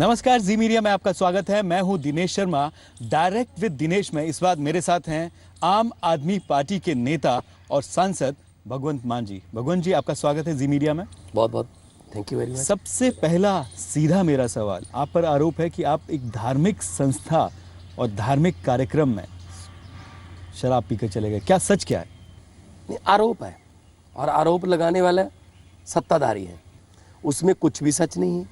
नमस्कार, जी मीडिया में आपका स्वागत है। मैं हूं दिनेश शर्मा। डायरेक्ट विद दिनेश में इस बार मेरे साथ हैं आम आदमी पार्टी के नेता और सांसद भगवंत मान जी। भगवंत जी, आपका स्वागत है जी मीडिया में। बहुत बहुत थैंक यू वेरी मच। सबसे पहला सीधा मेरा सवाल, आप पर आरोप है कि आप एक धार्मिक संस्था और धार्मिक कार्यक्रम में शराब पीकर चले गए, क्या सच क्या है? नहीं, आरोप है और आरोप लगाने वाला सत्ताधारी है, उसमें कुछ भी सच नहीं है।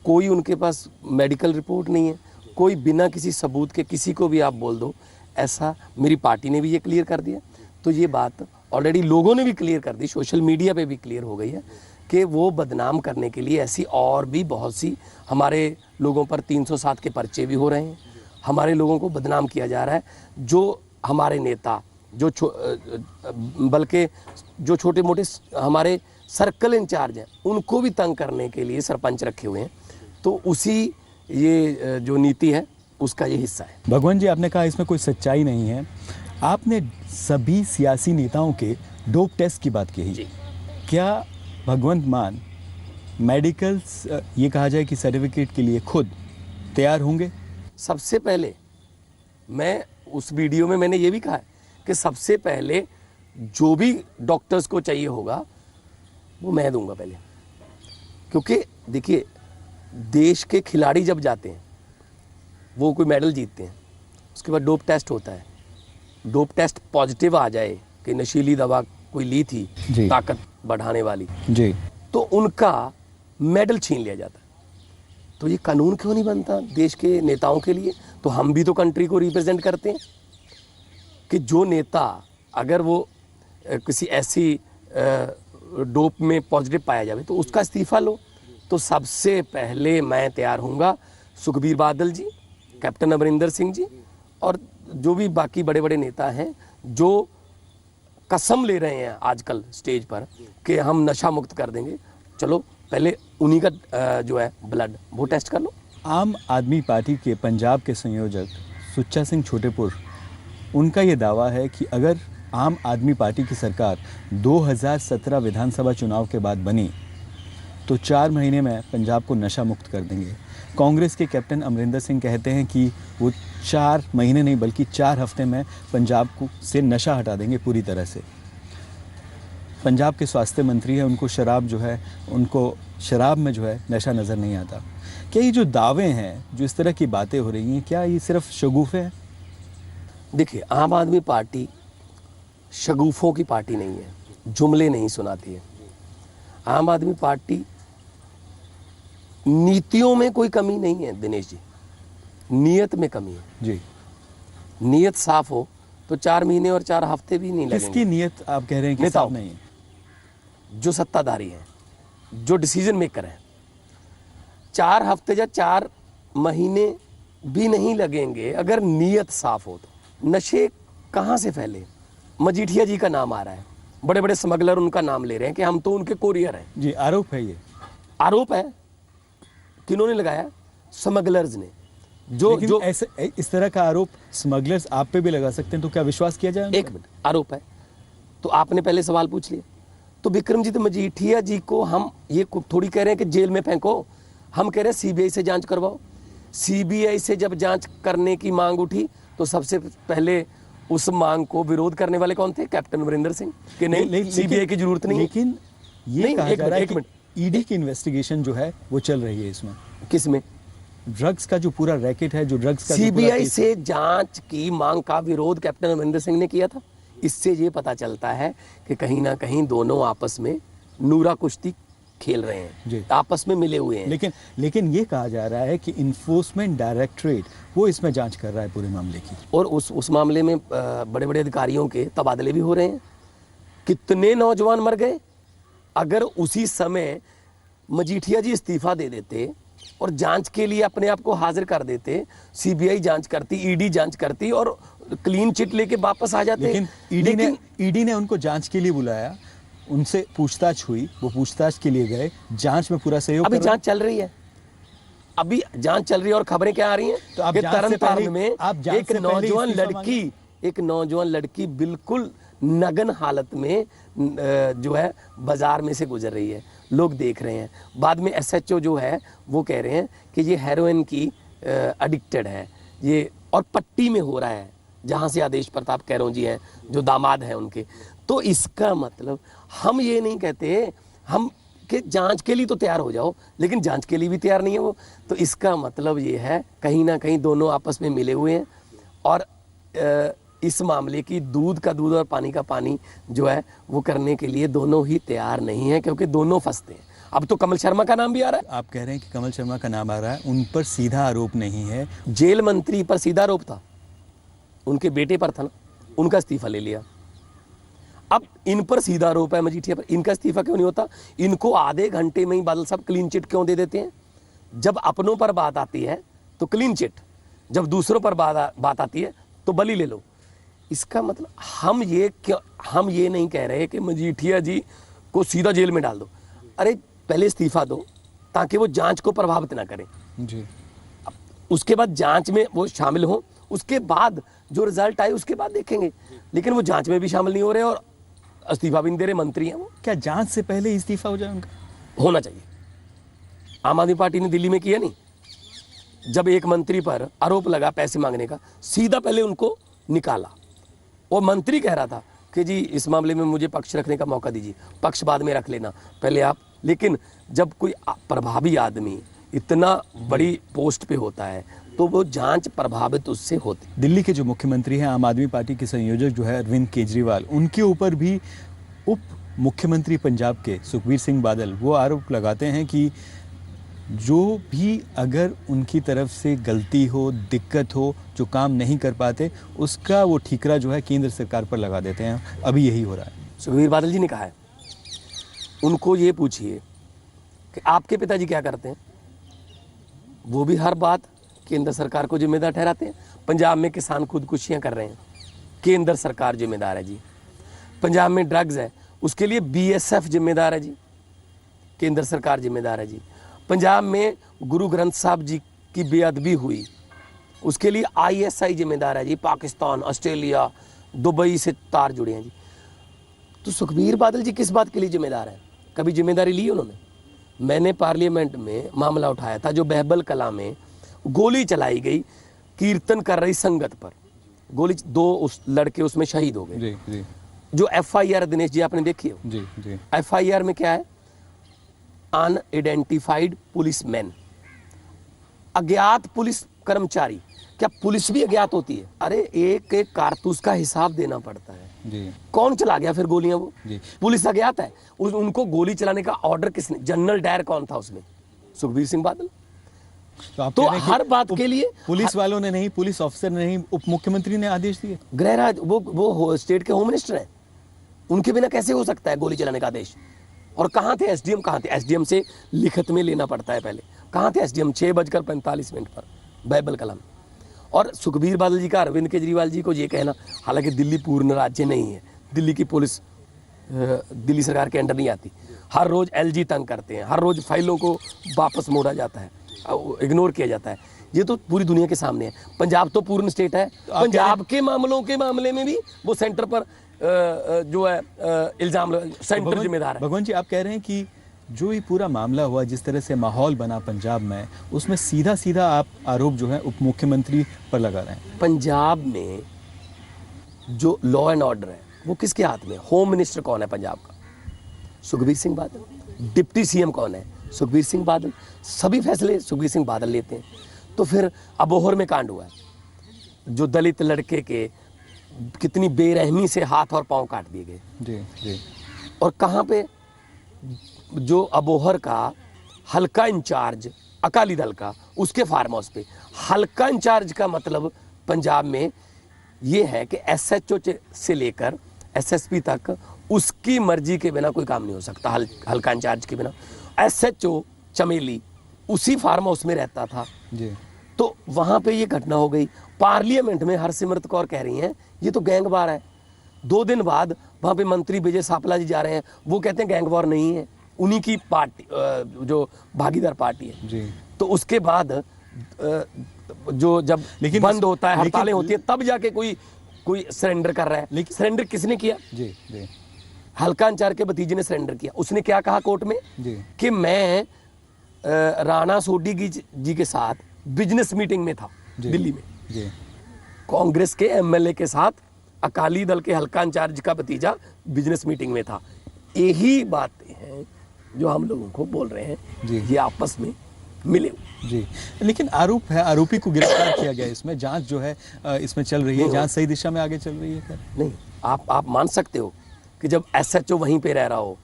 कोई उनके पास मेडिकल रिपोर्ट नहीं है, कोई बिना किसी सबूत के किसी को भी आप बोल दो, ऐसा मेरी पार्टी ने भी ये क्लियर कर दिया। तो ये बात ऑलरेडी लोगों ने भी क्लियर कर दी, सोशल मीडिया पे भी क्लियर हो गई है कि वो बदनाम करने के लिए ऐसी और भी बहुत सी हमारे लोगों पर 307 के पर्चे भी हो रहे हैं। हमारे लोगों को बदनाम किया जा रहा है। जो हमारे नेता बल्कि जो छोटे मोटे हमारे सर्कल इंचार्ज हैं, उनको भी तंग करने के लिए सरपंच रखे हुए हैं। तो उसी ये जो नीति है उसका ये हिस्सा है। भगवंत जी, आपने कहा इसमें कोई सच्चाई नहीं है। आपने सभी सियासी नेताओं के डोप टेस्ट की बात कही जी। क्या भगवंत मान मेडिकल ये कहा जाए कि सर्टिफिकेट के लिए खुद तैयार होंगे? सबसे पहले मैं उस वीडियो में मैंने ये भी कहा है कि सबसे पहले जो भी डॉक्टर्स को चाहिए होगा वो मैं दूंगा पहले। क्योंकि देखिए, देश के खिलाड़ी जब जाते हैं वो कोई मेडल जीतते हैं, उसके बाद डोप टेस्ट होता है। डोप टेस्ट पॉजिटिव आ जाए कि नशीली दवा कोई ली थी ताकत बढ़ाने वाली जी, तो उनका मेडल छीन लिया जाता है। तो ये कानून क्यों नहीं बनता देश के नेताओं के लिए? तो हम भी तो कंट्री को रिप्रेजेंट करते हैं कि जो नेता अगर वो किसी ऐसी डोप में पॉजिटिव पाया जाए तो उसका इस्तीफा लो। तो सबसे पहले मैं तैयार हूँगा, सुखबीर बादल जी, कैप्टन अमरिंदर सिंह जी और जो भी बाकी बड़े बड़े नेता हैं जो कसम ले रहे हैं आजकल स्टेज पर कि हम नशा मुक्त कर देंगे, चलो पहले उन्हीं का जो है ब्लड वो टेस्ट कर लो। आम आदमी पार्टी के पंजाब के संयोजक सुच्चा सिंह छोटेपुर, उनका ये दावा है कि अगर आम आदमी पार्टी की सरकार 2017 विधानसभा चुनाव के बाद बनी तो 4 महीने में पंजाब को नशा मुक्त कर देंगे। कांग्रेस के कैप्टन अमरिंदर सिंह कहते हैं कि वो 4 महीने नहीं बल्कि 4 हफ्ते में पंजाब को से नशा हटा देंगे पूरी तरह से। पंजाब के स्वास्थ्य मंत्री हैं, उनको शराब में जो है नशा नज़र नहीं आता। क्या ये जो दावे हैं, जो इस तरह की बातें हो रही हैं, क्या ये सिर्फ शगुफे हैं? देखिए, आम आदमी पार्टी शगुफों की पार्टी नहीं है, जुमले नहीं सुनाती है। आम आदमी पार्टी नीतियों में कोई कमी नहीं है दिनेश जी, नियत में कमी है जी। नियत साफ हो तो 4 महीने और 4 हफ्ते भी नहीं लगेंगे। किसकी नियत आप कह रहे हैं कि साफ नहीं है? जो सत्ताधारी हैं, जो डिसीजन मेकर हैं। 4 हफ्ते या 4 महीने भी नहीं लगेंगे अगर नियत साफ हो तो। नशे कहाँ से फैले? मजीठिया जी का नाम आ रहा है, बड़े बड़े स्मगलर उनका नाम ले रहे हैं कि हम तो उनके कोरियर हैं जी। आरोप है, ये आरोप है। किन्होंने लगाया? स्मगलर्स ने। जो ऐसे इस तरह का आरोप स्मगलर्स आप पे भी लगा सकते हैं, तो क्या विश्वास किया जाए? एक मिनट, आरोप है तो आपने पहले सवाल पूछ लिया। तो विक्रमजीत मजीठिया जी को हम ये थोड़ी कह रहे हैं कि जेल में फेंको, हम कह रहे हैं सीबीआई से जांच करवाओ। सीबीआई से जब जांच करने की मांग उठी तो सबसे पहले उस मांग को विरोध करने वाले कौन थे? कैप्टन अमरिंदर सिंह कि नहीं, सीबीआई की जरूरत नहीं। लेकिन ये कहा जा रहा है कि ईडी की इन्वेस्टिगेशन जो है वो चल रही है इसमें। किसमें? ड्रग्स का जो पूरा रैकेट है, जो ड्रग्स का सीबीआई से जांच की मांग का विरोध कैप्टन अमरिंदर सिंह ने किया था। इससे ये पता चलता है कि कहीं ना कहीं दोनों आपस में नूरा कुश्ती खेल रहे हैं, आपस में मिले हुए हैं। लेकिन ये कहा जा रहा है कि इन्फोर्समेंट डायरेक्टरेट वो इसमें जांच कर रहा है पूरे मामले की, और उस मामले में बड़े बड़े अधिकारियों के तबादले भी हो रहे हैं। कितने नौजवान मर गए? अगर उसी समय मजीठिया जी इस्तीफा दे देते और जांच के लिए अपने आप को हाजिर कर देते, सीबीआई जांच करती, ईडी जांच करती और क्लीन चिट लेके वापस आ जाते। लेकिन ईडी ने उनको जांच के लिए बुलाया, उनसे पूछताछ हुई, वो पूछताछ के लिए गए, जांच में पूरा सहयोग। अभी जांच चल रही है, अभी जांच चल रही है और खबरें क्या आ रही हैं? तो तरन तारण में एक नौजवान लड़की बिल्कुल नग्न हालत में जो है बाजार में से गुजर रही है, लोग देख रहे हैं। बाद में एसएचओ जो है वो कह रहे हैं कि ये हेरोइन की एडिक्टेड है ये, और पट्टी में हो रहा है जहाँ से आदेश प्रताप कैरों जी हैं जो दामाद हैं उनके। तो इसका मतलब हम ये नहीं कहते हम कि जांच के लिए तो तैयार हो जाओ, लेकिन जांच के लिए भी तैयार नहीं है वो। तो इसका मतलब ये है कहीं ना कहीं दोनों आपस में मिले हुए हैं, और इस मामले की दूध का दूध और पानी का पानी जो है वो करने के लिए दोनों ही तैयार नहीं है, क्योंकि दोनों फंसते हैं। अब तो कमल शर्मा का नाम भी आ रहा है। आप कह रहे हैं कि कमल शर्मा का नाम आ रहा है, उन पर सीधा आरोप नहीं है। जेल मंत्री पर सीधा आरोप था, उनके बेटे पर था ना, उनका इस्तीफा ले लिया। अब इन पर सीधा आरोप है मजीठिया पर, इनका इस्तीफा क्यों नहीं होता? इनको आधे घंटे में ही बादल साहब क्लीन चिट क्यों दे देते हैं? जब अपनों पर बात आती है तो क्लीन चिट, जब दूसरों पर बात आती है तो बली ले लो। इसका मतलब हम ये नहीं कह रहे कि मजीठिया जी को सीधा जेल में डाल दो। अरे पहले इस्तीफा दो ताकि वो जांच को प्रभावित ना करें जी। उसके बाद जांच में वो शामिल हो, उसके बाद जो रिजल्ट आए उसके बाद देखेंगे। लेकिन वो जांच में भी शामिल नहीं हो रहे और इस्तीफा भी नहीं दे रहे, मंत्री हैं वो। क्या जांच से पहले इस्तीफा हो जाए उनका? होना चाहिए। आम आदमी पार्टी ने दिल्ली में किया नहीं, जब एक मंत्री पर आरोप लगा पैसे मांगने का, सीधा पहले उनको निकाला। और मंत्री कह रहा था कि जी इस मामले में मुझे पक्ष रखने का मौका दीजिए, पक्ष बाद में रख लेना, पहले आप। लेकिन जब कोई प्रभावी आदमी इतना बड़ी पोस्ट पे होता है तो वो जांच प्रभावित उससे होती। दिल्ली के जो मुख्यमंत्री हैं, आम आदमी पार्टी के संयोजक जो है अरविंद केजरीवाल, उनके ऊपर भी उप मुख्यमंत्री पंजाब के सुखबीर सिंह बादल वो आरोप लगाते हैं कि जो भी अगर उनकी तरफ से गलती हो, दिक्कत हो, जो काम नहीं कर पाते, उसका वो ठीकरा जो है केंद्र सरकार पर लगा देते हैं। अभी यही हो रहा है। सुखबीर बादल जी ने कहा है, उनको ये पूछिए कि आपके पिताजी क्या करते हैं, वो भी हर बात केंद्र सरकार को जिम्मेदार ठहराते हैं। पंजाब में किसान खुदकुशियां कर रहे हैं, केंद्र सरकार जिम्मेदार है जी। पंजाब में ड्रग्स है, उसके लिए बीएसएफ जिम्मेदार है जी, केंद्र सरकार जिम्मेदार है जी। पंजाब में गुरु ग्रंथ साहब जी की बेअदबी हुई, उसके लिए आईएसआई जिम्मेदार है जी। पाकिस्तान, ऑस्ट्रेलिया, दुबई से तार जुड़े हैं जी। तो सुखबीर बादल जी किस बात के लिए जिम्मेदार हैं? कभी जिम्मेदारी ली उन्होंने? मैंने पार्लियामेंट में मामला उठाया था जो बहबल कला में गोली चलाई गई कीर्तन कर रही संगत पर, गोली, 2 उस लड़के उसमें शहीद हो गए जी जी। जो एफआईआर दिनेश जी आपने देखी हो? जी जी। एफआईआर में क्या है? अनआइडेंटिफाइड पुलिसमैन, अज्ञात पुलिस कर्मचारी। क्या पुलिस भी अज्ञात होती है? अरे एक एक कारतूस का हिसाब देना पड़ता है जी। कौन चला गया फिर गोलियां? वो जी। पुलिस अज्ञात है, उनको गोली चलाने का ऑर्डर किसने? जनरल डायर कौन था उसमें? सुखबीर सिंह बादल। तो हर बात के लिए पुलिस वालों ने नहीं, पुलिस ऑफिसर ने नहीं, उप मुख्यमंत्री ने आदेश दिए। गृहराज वो स्टेट के होम मिनिस्टर हैं, उनके बिना कैसे हो सकता है गोली चलाने का आदेश? और कहाँ थे एसडीएम? कहाँ थे एसडीएम? से लिखित में लेना पड़ता है पहले। कहाँ थे एसडीएम? 6:45 पर बहबल कला में। और सुखबीर बादल जी का अरविंद केजरीवाल जी को ये कहना, हालांकि दिल्ली पूर्ण राज्य नहीं है, दिल्ली की पुलिस दिल्ली सरकार के अंडर नहीं आती, हर रोज एलजी तंग करते हैं, हर रोज फाइलों को वापस मोड़ा जाता है, इग्नोर किया जाता है। ये तो पूरी दुनिया के सामने है। पंजाब तो पूर्ण स्टेट है, पंजाब के मामले में भी वो सेंटर पर जो है इल्जाम, सेंटर जिम्मेदार है। भगवान जी, आप कह रहे हैं कि जो ये पूरा मामला हुआ, जिस तरह से माहौल बना पंजाब में, उसमें सीधा सीधा आप आरोप जो है उप मुख्यमंत्री पर लगा रहे हैं। पंजाब में जो लॉ एंड ऑर्डर है वो किसके हाथ में? होम मिनिस्टर कौन है पंजाब का? सुखबीर सिंह बादल। डिप्टी सीएम कौन है? सुखबीर सिंह बादल। सभी फैसले सुखबीर सिंह बादल लेते हैं। तो फिर अबोहर में कांड हुआ है, जो दलित लड़के के कितनी बेरहमी से हाथ और पांव काट दिए गए। जी जी। और कहाँ पे? जो अबोहर का हल्का इंचार्ज अकाली दल का, उसके फार्म हाउस पे। हल्का इंचार्ज का मतलब पंजाब में ये है कि एसएचओ से लेकर एसएसपी तक उसकी मर्जी के बिना कोई काम नहीं हो सकता, हल्का इंचार्ज के बिना। एसएचओ चमेली उसी फार्म हाउस में रहता था जी। तो वहां पे ये घटना हो गई। पार्लियामेंट में हरसिमरत कौर कह रही हैं ये तो गैंगवार है। 2 दिन बाद वहां पे मंत्री विजय सापला जी जा रहे हैं, वो कहते हैं गैंगवार नहीं है, उन्हीं की पार्टी जो भागीदार पार्टी है जी। तो उसके बाद जो जब बंद होता है, हड़तालें होती है, तब जाके कोई कोई सरेंडर कर रहा है, लेकिन सरेंडर किसने किया? जी जी हल्का अंचार के भतीजे ने सरेंडर किया। उसने क्या कहा कोर्ट में जी कि मैं राणा सोढी जी के साथ बिजनेस मीटिंग में था दिल्ली में, जी कांग्रेस के एमएलए के साथ अकाली दल के हल्का इंचार्ज का भतीजा बिजनेस मीटिंग में था। यही बातें हैं जो हम लोगों को बोल रहे हैं जी। ये आपस में मिले जी। लेकिन आरोप है, आरोपी को गिरफ्तार किया गया, इसमें जांच जो है इसमें चल रही है, जांच सही दिशा में आगे चल रही है क्या? नहीं, आप मान सकते हो कि जब एसएचओ वहीं पे रह रहा हो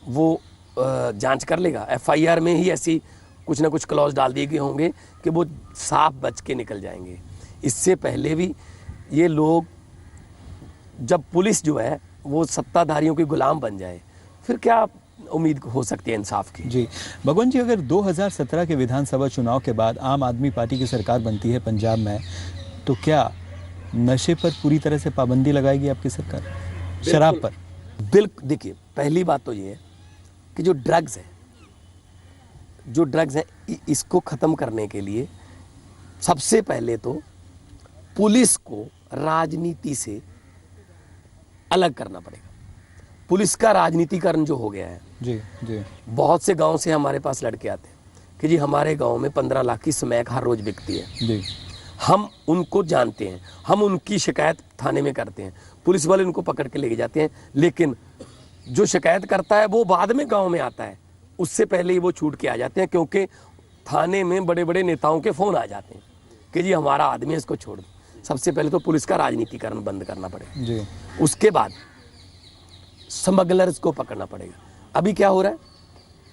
वो जांच कर लेगा? एफआईआर में ही ऐसी कुछ ना कुछ क्लॉज डाल दिए गए होंगे कि वो साफ बच के निकल जाएंगे। इससे पहले भी ये लोग, जब पुलिस जो है वो सत्ताधारियों के गुलाम बन जाए, फिर क्या उम्मीद हो सकती है इंसाफ की? जी भगवान जी, अगर 2017 के विधानसभा चुनाव के बाद आम आदमी पार्टी की सरकार बनती है पंजाब में, तो क्या नशे पर पूरी तरह से पाबंदी लगाएगी आपकी सरकार, शराब पर? बिल्कुल। देखिए, पहली बात तो ये है कि जो ड्रग्स है इसको ख़त्म करने के लिए सबसे पहले तो पुलिस को राजनीति से अलग करना पड़ेगा। पुलिस का राजनीतिकरण जो हो गया है, जी जी बहुत से गांव से हमारे पास लड़के आते हैं कि जी हमारे गांव में 15 लाख की स्मैक हर रोज बिकती है। जी हम उनको जानते हैं, हम उनकी शिकायत थाने में करते हैं, पुलिस वाले उनको पकड़ के लेके जाते हैं, लेकिन जो शिकायत करता है वो बाद में गांव में आता है, उससे पहले ही वो छूट के आ जाते हैं, क्योंकि थाने में बड़े बड़े नेताओं के फ़ोन आ जाते हैं कि जी हमारा आदमी है, इसको छोड़ दो। सबसे पहले तो पुलिस का राजनीतिकरण बंद करना पड़ेगा जी। उसके बाद स्मगलर्स को पकड़ना पड़ेगा। अभी क्या हो रहा है,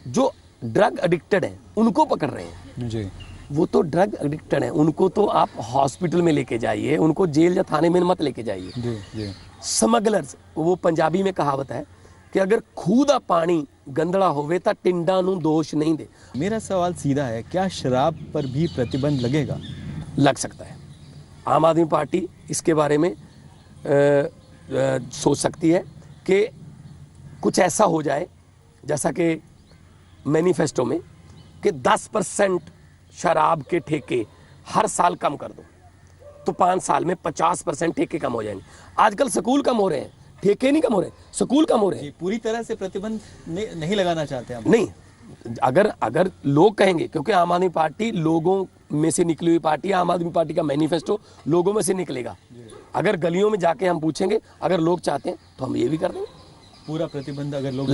जो ड्रग एडिक्टेड हैं उनको पकड़ रहे हैं जी। वो तो ड्रग एडिक्टेड हैं, उनको तो आप हॉस्पिटल में लेके जाइए, उनको जेल या थाने में मत लेके जाइए। जी जी। स्मगलर्स, वो पंजाबी में कहावत है कि अगर खूह दा पानी गंदड़ा होवे ता टिंडा नूं दोष नहीं दे। मेरा सवाल सीधा है, क्या शराब पर भी प्रतिबंध लगेगा? लग सकता है। आम आदमी पार्टी इसके बारे में सोच सकती है कि कुछ ऐसा हो जाए जैसा कि मैनिफेस्टो में कि 10% शराब के ठेके हर साल कम कर दो, तो 5 साल में 50% ठेके कम हो जाएंगे। आजकल स्कूल कम हो रहे हैं, ठेके नहीं कम हो रहे, स्कूल कम हो रहे हैं। पूरी तरह से प्रतिबंध नहीं लगाना चाहते आप? नहीं, अगर लोग कहेंगे, क्योंकि आम आदमी पार्टी लोगों में से निकली हुई पार्टी है, आम आदमी पार्टी का मैनिफेस्टो लोगों में से निकलेगा। अगर गलियों में जाके हम पूछेंगे, अगर लोग चाहते हैं तो हम ये भी कर देंगे, पूरा प्रतिबंध अगर लोग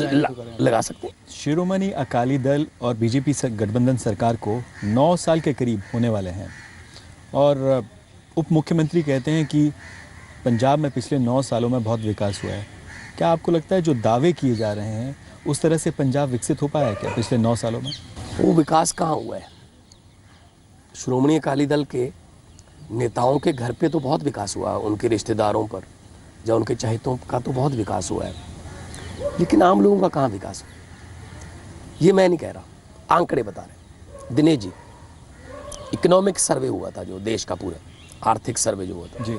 लगा सकते हैं। शिरोमणि अकाली दल और बीजेपी गठबंधन सरकार को 9 साल के करीब होने वाले हैं, और उप मुख्यमंत्री कहते हैं कि पंजाब में पिछले 9 सालों में बहुत विकास हुआ है। क्या आपको लगता है जो दावे किए जा रहे हैं उस तरह से पंजाब विकसित हो पाया है क्या पिछले 9 सालों में? वो विकास कहाँ हुआ है? श्रोमणी अकाली दल के नेताओं के घर पे तो बहुत विकास हुआ, उनके रिश्तेदारों पर या उनके चहेतों का तो बहुत विकास हुआ है, लेकिन आम लोगों का कहाँ विकास हुआ? ये मैं नहीं कह रहा, आंकड़े बता रहे। दिनेश जी, इकोनॉमिक सर्वे हुआ था जो देश का पूरा आर्थिक सर्वे जो हुआ था जी,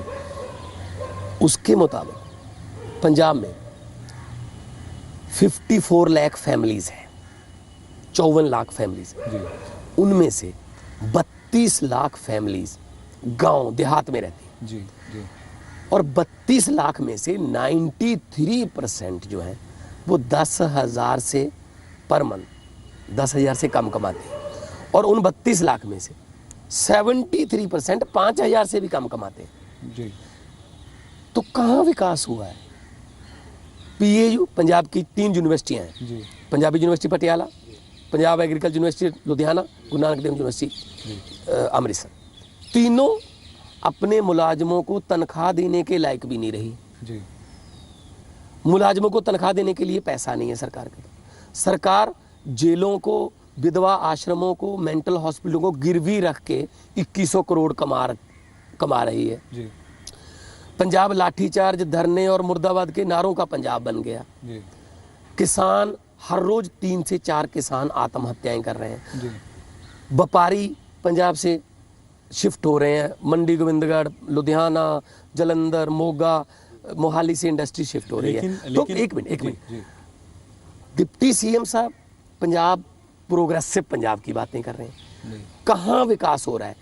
उसके मुताबिक पंजाब में 54 लाख फैमिलीज हैं, 54 लाख फैमिलीज हैं। उनमें से 32 लाख फैमिलीज गांव देहात में रहती हैं। जी जी। और 32 लाख में से 93% जो है वो 10,000 से पर मंथ 10,000 से कम कमाते हैं, और उन 32 लाख में से 73% 5,000 से भी कम कमाते हैं। जी। तो कहाँ विकास हुआ है? पीएयू, पंजाब की 3 यूनिवर्सिटियाँ हैं जी। Punjabi university Patiala, Punjab agriculture university Ludhiana, Guru Nanak देव यूनिवर्सिटी अमृतसर, तीनों अपने मुलाजमों को तनख्वाह देने के लायक भी नहीं रही। जी। मुलाजमों को तनख्वाह देने के लिए पैसा नहीं है सरकार के पास। सरकार जेलों को, विधवा आश्रमों को, मेंटल हॉस्पिटलों को गिरवी रख के 2100 करोड़ कमा रही है। जी। पंजाब लाठीचार्ज, धरने और मुर्दाबाद के नारों का पंजाब बन गया। जी। किसान, हर रोज 3 से 4 किसान आत्महत्याएं कर रहे हैं। जी। व्यापारी पंजाब से शिफ्ट हो रहे हैं, मंडी गोविंदगढ़, लुधियाना, जलंधर, मोगा, मोहाली से इंडस्ट्री शिफ्ट हो रही है। तो एक मिनट, डिप्टी सीएम साहब पंजाब प्रोग्रेसिव पंजाब की बातें कर रहे हैं। कहाँ विकास हो रहा है?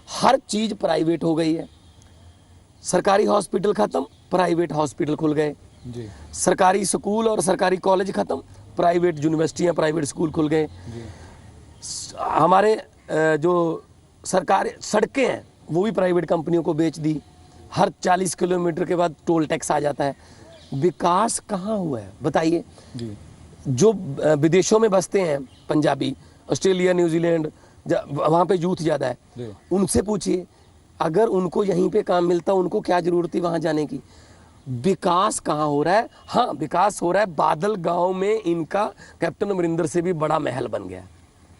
हर चीज प्राइवेट हो गई है। सरकारी हॉस्पिटल खत्म, प्राइवेट हॉस्पिटल खुल गए। जी सरकारी स्कूल और सरकारी कॉलेज खत्म, प्राइवेट यूनिवर्सिटियां, प्राइवेट स्कूल खुल गए। जी हमारे जो सरकारी सड़कें हैं वो भी प्राइवेट कंपनियों को बेच दी। हर 40 किलोमीटर के बाद टोल टैक्स आ जाता है। विकास कहाँ हुआ है बताइए? जी जो विदेशों में बसते हैं पंजाबी, ऑस्ट्रेलिया, न्यूजीलैंड, वहाँ पे यूथ ज़्यादा है, जी उनसे पूछिए, अगर उनको यहीं पे काम मिलता उनको क्या ज़रूरत थी वहाँ जाने की? विकास कहाँ हो रहा है? हाँ, विकास हो रहा है बादल गांव में, इनका कैप्टन अमरिंदर से भी बड़ा महल बन गया,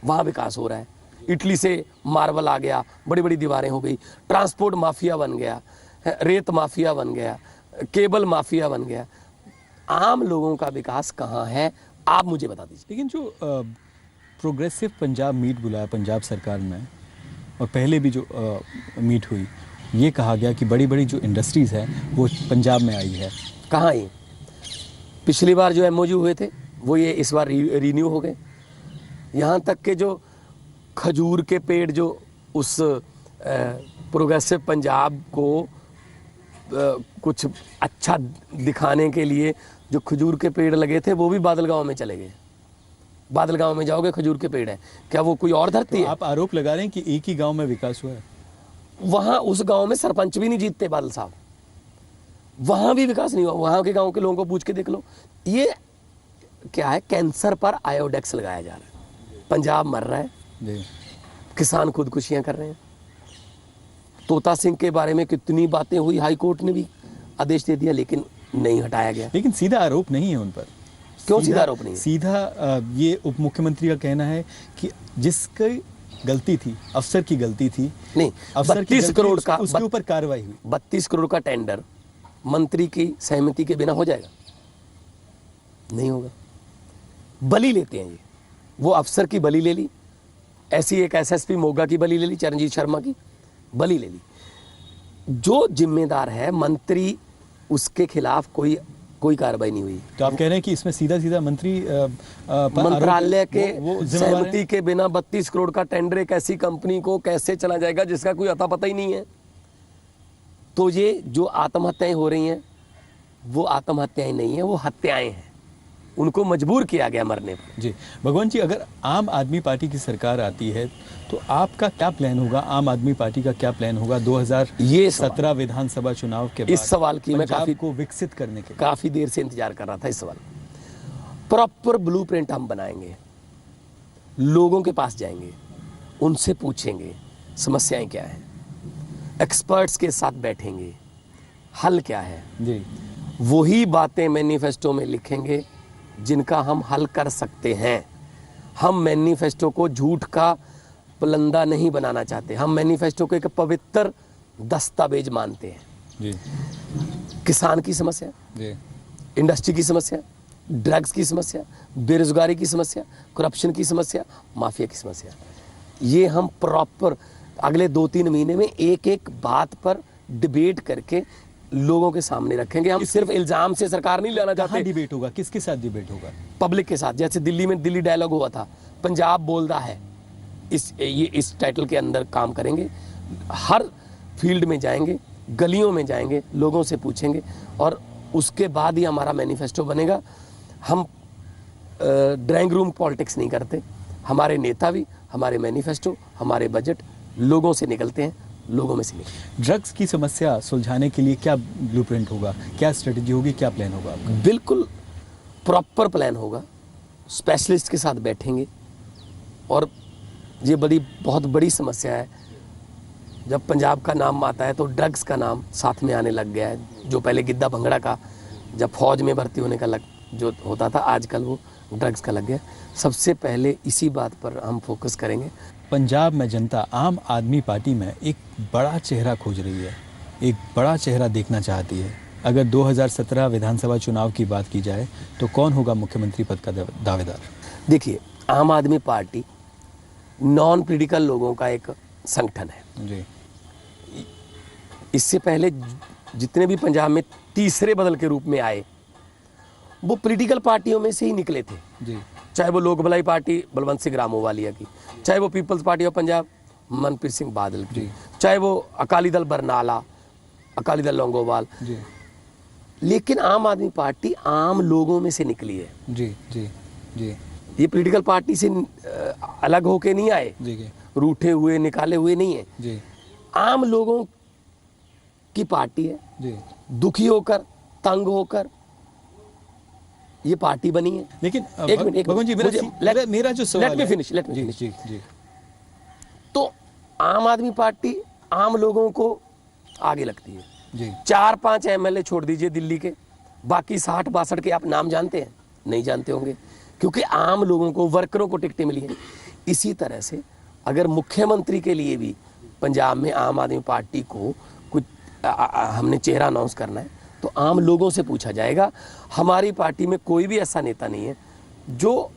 वहाँ विकास हो रहा है। इटली से मार्बल आ गया, बड़ी बड़ी दीवारें हो गई, ट्रांसपोर्ट माफिया बन गया, रेत माफिया बन गया, केबल माफिया बन गया। आम लोगों का विकास कहाँ है, आप मुझे बता दीजिए। लेकिन जो प्रोग्रेसिव पंजाब मीट बुलाया पंजाब सरकार में, और पहले भी जो मीट हुई, ये कहा गया कि बड़ी बड़ी जो इंडस्ट्रीज़ हैं वो पंजाब में आई है। कहाँ ये? पिछली बार जो एमओयू हुए थे वो ये इस बार रिन्यू हो गए। यहाँ तक के जो खजूर के पेड़ जो उस प्रोग्रेसिव पंजाब को कुछ अच्छा दिखाने के लिए जो खजूर के पेड़ लगे थे वो भी बादल गांव में चले गए। बादल गांव में जाओगे खजूर के पेड़ है, क्या वो कोई और धरती तो है? आप आरोप लगा रहे हैं कि एक ही गांव में विकास हुआ है। वहां उस गांव में सरपंच भी नहीं जीतते बादल साहब, वहां भी विकास नहीं हुआ। वहां के गांव के लोगों को पूछ के देख लो। ये क्या है? कैंसर पर आयोडेक्स लगाया जा रहा है। पंजाब मर रहा है, जी किसान खुदकुशियां कर रहे हैं। तोता सिंह के बारे में कितनी बातें हुई, हाई कोर्ट ने भी आदेश दे दिया, लेकिन नहीं हटाया गया। लेकिन सीधा आरोप नहीं है उन पर। क्यों सीधा आरोप नहीं है? सीधा ये उप मुख्यमंत्री का कहना है कि जिसकी गलती थी, अफसर की गलती थी, नहीं, अफसर की 32 गलती, करोड़ का उसके ऊपर कार्रवाई हुई। 32 करोड़ का टेंडर मंत्री की सहमति के बिना हो जाएगा? नहीं होगा। बलि लेते हैं ये, वो अफसर की बलि ले ली, ऐसी एक एसएसपी मोगा की बलि ले ली, चरणजीत शर्मा की बलि ले ली। जो जिम्मेदार है मंत्री, उसके खिलाफ कोई कार्रवाई नहीं हुई। तो आप कह रहे हैं कि इसमें सीधा सीधा मंत्री मंत्रालय के वो जिम्मेदार हैं? सहमति के बिना 32 करोड़ का टेंडर एक ऐसी कंपनी को कैसे चला जाएगा जिसका कोई अता पता ही नहीं है? तो ये जो आत्महत्याएं हो रही हैं वो आत्महत्याएं नहीं है, वो हत्याएं हैं। उनको मजबूर किया गया मरने पर। जी भगवान जी, अगर आम आदमी पार्टी की सरकार आती है तो आपका क्या प्लान होगा? आम आदमी पार्टी का क्या प्लान होगा 2017 विधानसभा चुनाव के बाद? इस सवाल की मैं पंजाब को विकसित करने के लिए काफी देर से इंतजार कर रहा था। इस सवाल प्रॉपर ब्लूप्रिंट हम बनाएंगे, लोगों के पास जाएंगे, उनसे पूछेंगे समस्याएं क्या हैं, एक्सपर्ट्स के साथ बैठेंगे, हल क्या है। जी वही बातें मैनिफेस्टो में लिखेंगे जिनका हम हल कर सकते हैं। हम मैनिफेस्टो को झूठ का पुलंदा नहीं बनाना चाहते। हम मैनिफेस्टो को एक पवित्र दस्तावेज मानते हैं। जी किसान की समस्या, जी इंडस्ट्री की समस्या, ड्रग्स की समस्या, बेरोजगारी की समस्या, करप्शन की समस्या, माफिया की समस्या, ये हम प्रॉपर अगले 2-3 महीने में एक एक बात पर डिबेट करके लोगों के सामने रखेंगे। हम सिर्फ इल्जाम से सरकार नहीं लाना कहाँ चाहते। डिबेट होगा? किसके साथ डिबेट होगा? पब्लिक के साथ। जैसे दिल्ली में दिल्ली डायलॉग हुआ था, पंजाब बोलता है, इस टाइटल के अंदर काम करेंगे। हर फील्ड में जाएंगे, गलियों में जाएंगे, लोगों से पूछेंगे और उसके बाद ही हमारा मैनिफेस्टो बनेगा। हम ड्राइंग रूम पॉलिटिक्स नहीं करते। हमारे नेता भी, हमारे मैनिफेस्टो, हमारे बजट लोगों से निकलते हैं, लोगों में से निकलते हैं। ड्रग्स की समस्या सुलझाने के लिए क्या ब्लूप्रिंट होगा, क्या स्ट्रेटजी होगी, क्या प्लान होगा आपका? बिल्कुल प्रॉपर प्लान होगा। स्पेशलिस्ट के साथ बैठेंगे और ये बहुत बड़ी समस्या है। जब पंजाब का नाम आता है तो ड्रग्स का नाम साथ में आने लग गया है। जो पहले गिद्दा भंगड़ा का जब फौज में भर्ती होने का जो होता था, आजकल वो ड्रग्स का लग गया। सबसे पहले इसी बात पर हम फोकस करेंगे। पंजाब में जनता आम आदमी पार्टी में एक बड़ा चेहरा खोज रही है, एक बड़ा चेहरा देखना चाहती है। अगर 2017 विधानसभा चुनाव की बात की जाए तो कौन होगा मुख्यमंत्री पद का दावेदार? देखिए, आम आदमी पार्टी नॉन पॉलिटिकल लोगों का एक संगठन है जी। इससे पहले जितने भी पंजाब में तीसरे बदल के रूप में आए वो पॉलिटिकल पार्टियों में से ही निकले थे जी। चाहे वो लोक भलाई पार्टी बलवंत सिंह रामोवालिया की, चाहे वो People's Party of Punjab Manpreet Singh Badal की, चाहे वो अकाली दल बरनाला अकाली दल लौंगोवाल, जी लेकिन आम आदमी पार्टी आम लोगों में से निकली है। जी जी जी ये पॉलिटिकल पार्टी से अलग होके नहीं आए, जी जी रूठे हुए निकाले हुए नहीं है, जी आम लोगों की पार्टी है। जी। दुखी होकर, तंग होकर ये पार्टी बनी है। लेकिन एक मिनट, भगवान जी, मेरा जो सवाल लेट मी फिनिश। जी जी जी तो आम आदमी पार्टी आम लोगों को आगे लगती है। जी 4-5 एमएलए छोड़ दीजिए दिल्ली के, बाकी 60-62 के आप नाम जानते हैं? नहीं जानते होंगे, क्योंकि आम लोगों को, वर्करों को टिकटें मिली हैं। इसी तरह से अगर मुख्यमंत्री के लिए भी पंजाब में आम आदमी पार्टी को कुछ हमने चेहरा अनाउंस करना है, तो आम लोगों से पूछा जाएगा। हमारी पार्टी में कोई भी ऐसा नेता नहीं है जो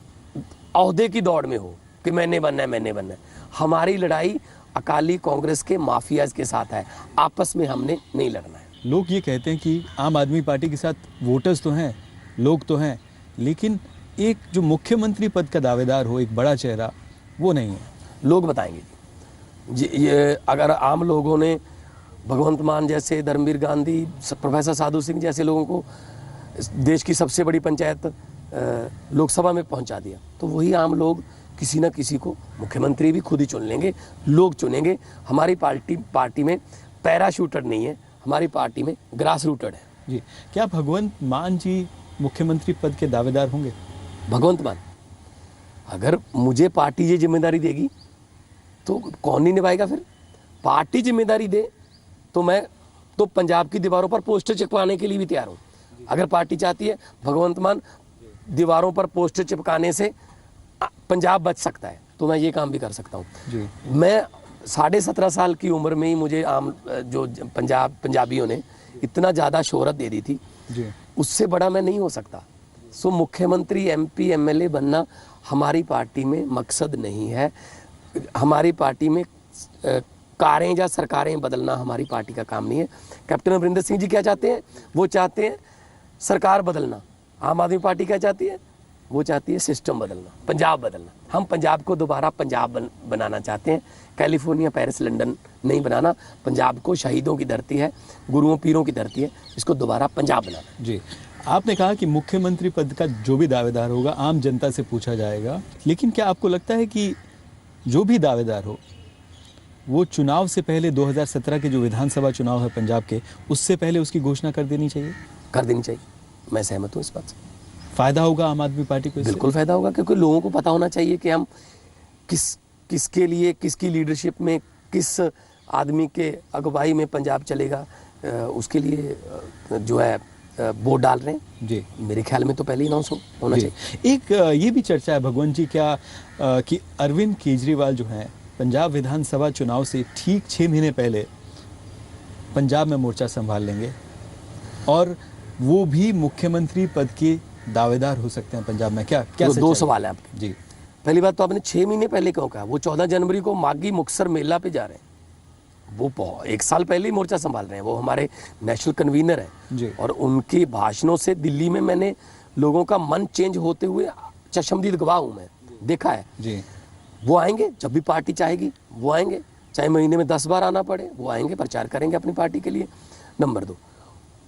ओहदे की दौड़ में हो कि मैंने बनना है, मैंने बनना है। हमारी लड़ाई अकाली कांग्रेस के माफियाज के साथ है, आपस में हमने नहीं लड़ना है। लोग ये कहते हैं कि आम आदमी पार्टी के साथ वोटर्स तो हैं, लोग तो हैं, लेकिन एक जो मुख्यमंत्री पद का दावेदार हो, एक बड़ा चेहरा, वो नहीं है। लोग बताएंगे जी। ये अगर आम लोगों ने भगवंत मान जैसे, धर्मवीर गांधी, प्रोफेसर साधु सिंह जैसे लोगों को देश की सबसे बड़ी पंचायत लोकसभा में पहुंचा दिया, तो वही आम लोग किसी ना किसी को मुख्यमंत्री भी खुद ही चुन लेंगे, लोग चुनेंगे। हमारी पार्टी में पैराशूटर नहीं है, हमारी पार्टी में ग्रास रूटेड है। जी, क्या भगवंत मान जी मुख्यमंत्री पद के दावेदार होंगे? भगवंत मान, अगर मुझे पार्टी ये जिम्मेदारी देगी तो कौन नहीं निभाएगा? फिर पार्टी जिम्मेदारी दे तो मैं तो पंजाब की दीवारों पर पोस्टर चिपकाने के लिए भी तैयार हूँ। अगर पार्टी चाहती है भगवंत मान दीवारों पर पोस्टर चिपकाने से पंजाब बच सकता है, तो मैं ये काम भी कर सकता हूँ। मैं 17.5 साल की उम्र में ही मुझे जो पंजाबियों ने इतना ज़्यादा शोहरत दे दी थी जी। उससे बड़ा मैं नहीं हो सकता। सो मुख्यमंत्री, एमपी, एमएलए बनना हमारी पार्टी में मकसद नहीं है। हमारी पार्टी में कारें या सरकारें बदलना हमारी पार्टी का काम नहीं है। कैप्टन अमरिंदर सिंह जी क्या चाहते हैं? वो चाहते हैं सरकार बदलना। आम आदमी पार्टी क्या चाहती है? वो चाहती है सिस्टम बदलना, पंजाब बदलना। हम पंजाब को दोबारा पंजाब बनाना चाहते हैं। कैलिफोर्निया, पेरिस, लंदन नहीं बनाना। पंजाब को शहीदों की धरती है, गुरुओं पीरों की धरती है, इसको दोबारा पंजाब बनाना। जी, आपने कहा कि मुख्यमंत्री पद का जो भी दावेदार होगा आम जनता से पूछा जाएगा, लेकिन क्या आपको लगता है कि जो भी दावेदार हो वो चुनाव से पहले 2017 के जो विधानसभा चुनाव है पंजाब के, उससे पहले उसकी घोषणा कर देनी चाहिए? कर देनी चाहिए, मैं सहमत हूँ इस बात से। फायदा होगा आम आदमी पार्टी को? बिल्कुल फायदा होगा, क्योंकि लोगों को पता होना चाहिए कि हम किसके लिए, किसकी लीडरशिप में, किस आदमी के अगुवाई में पंजाब चलेगा, उसके लिए जो है वोट डाल रहे हैं जी। मेरे ख्याल में तो पहले ही अनाउंस होना चाहिए। एक ये भी चर्चा है भगवंत जी, क्या कि अरविंद केजरीवाल जो हैं पंजाब विधानसभा चुनाव से ठीक 6 महीने पहले पंजाब में मोर्चा संभाल लेंगे और वो भी मुख्यमंत्री पद के दावेदार हो सकते हैं पंजाब में? क्या क्या दो सवाल है आपके जी। पहली बात तो आपने 6 महीने पहले क्यों कहा? वो 14 जनवरी को मागी मुक्तसर मेला पे जा रहे हैं। वो 1 साल पहले ही मोर्चा संभाल रहे हैं। वो हमारे नेशनल कन्वीनर हैं और उनके भाषणों से दिल्ली में मैंने लोगों का मन चेंज होते हुए चश्मदीद गवाह हूँ, मैं देखा है जी। वो आएंगे जब भी पार्टी चाहेगी, वो आएंगे, चाहे महीने में 10 बार आना पड़े, वो आएंगे, प्रचार करेंगे अपनी पार्टी के लिए। नंबर 2,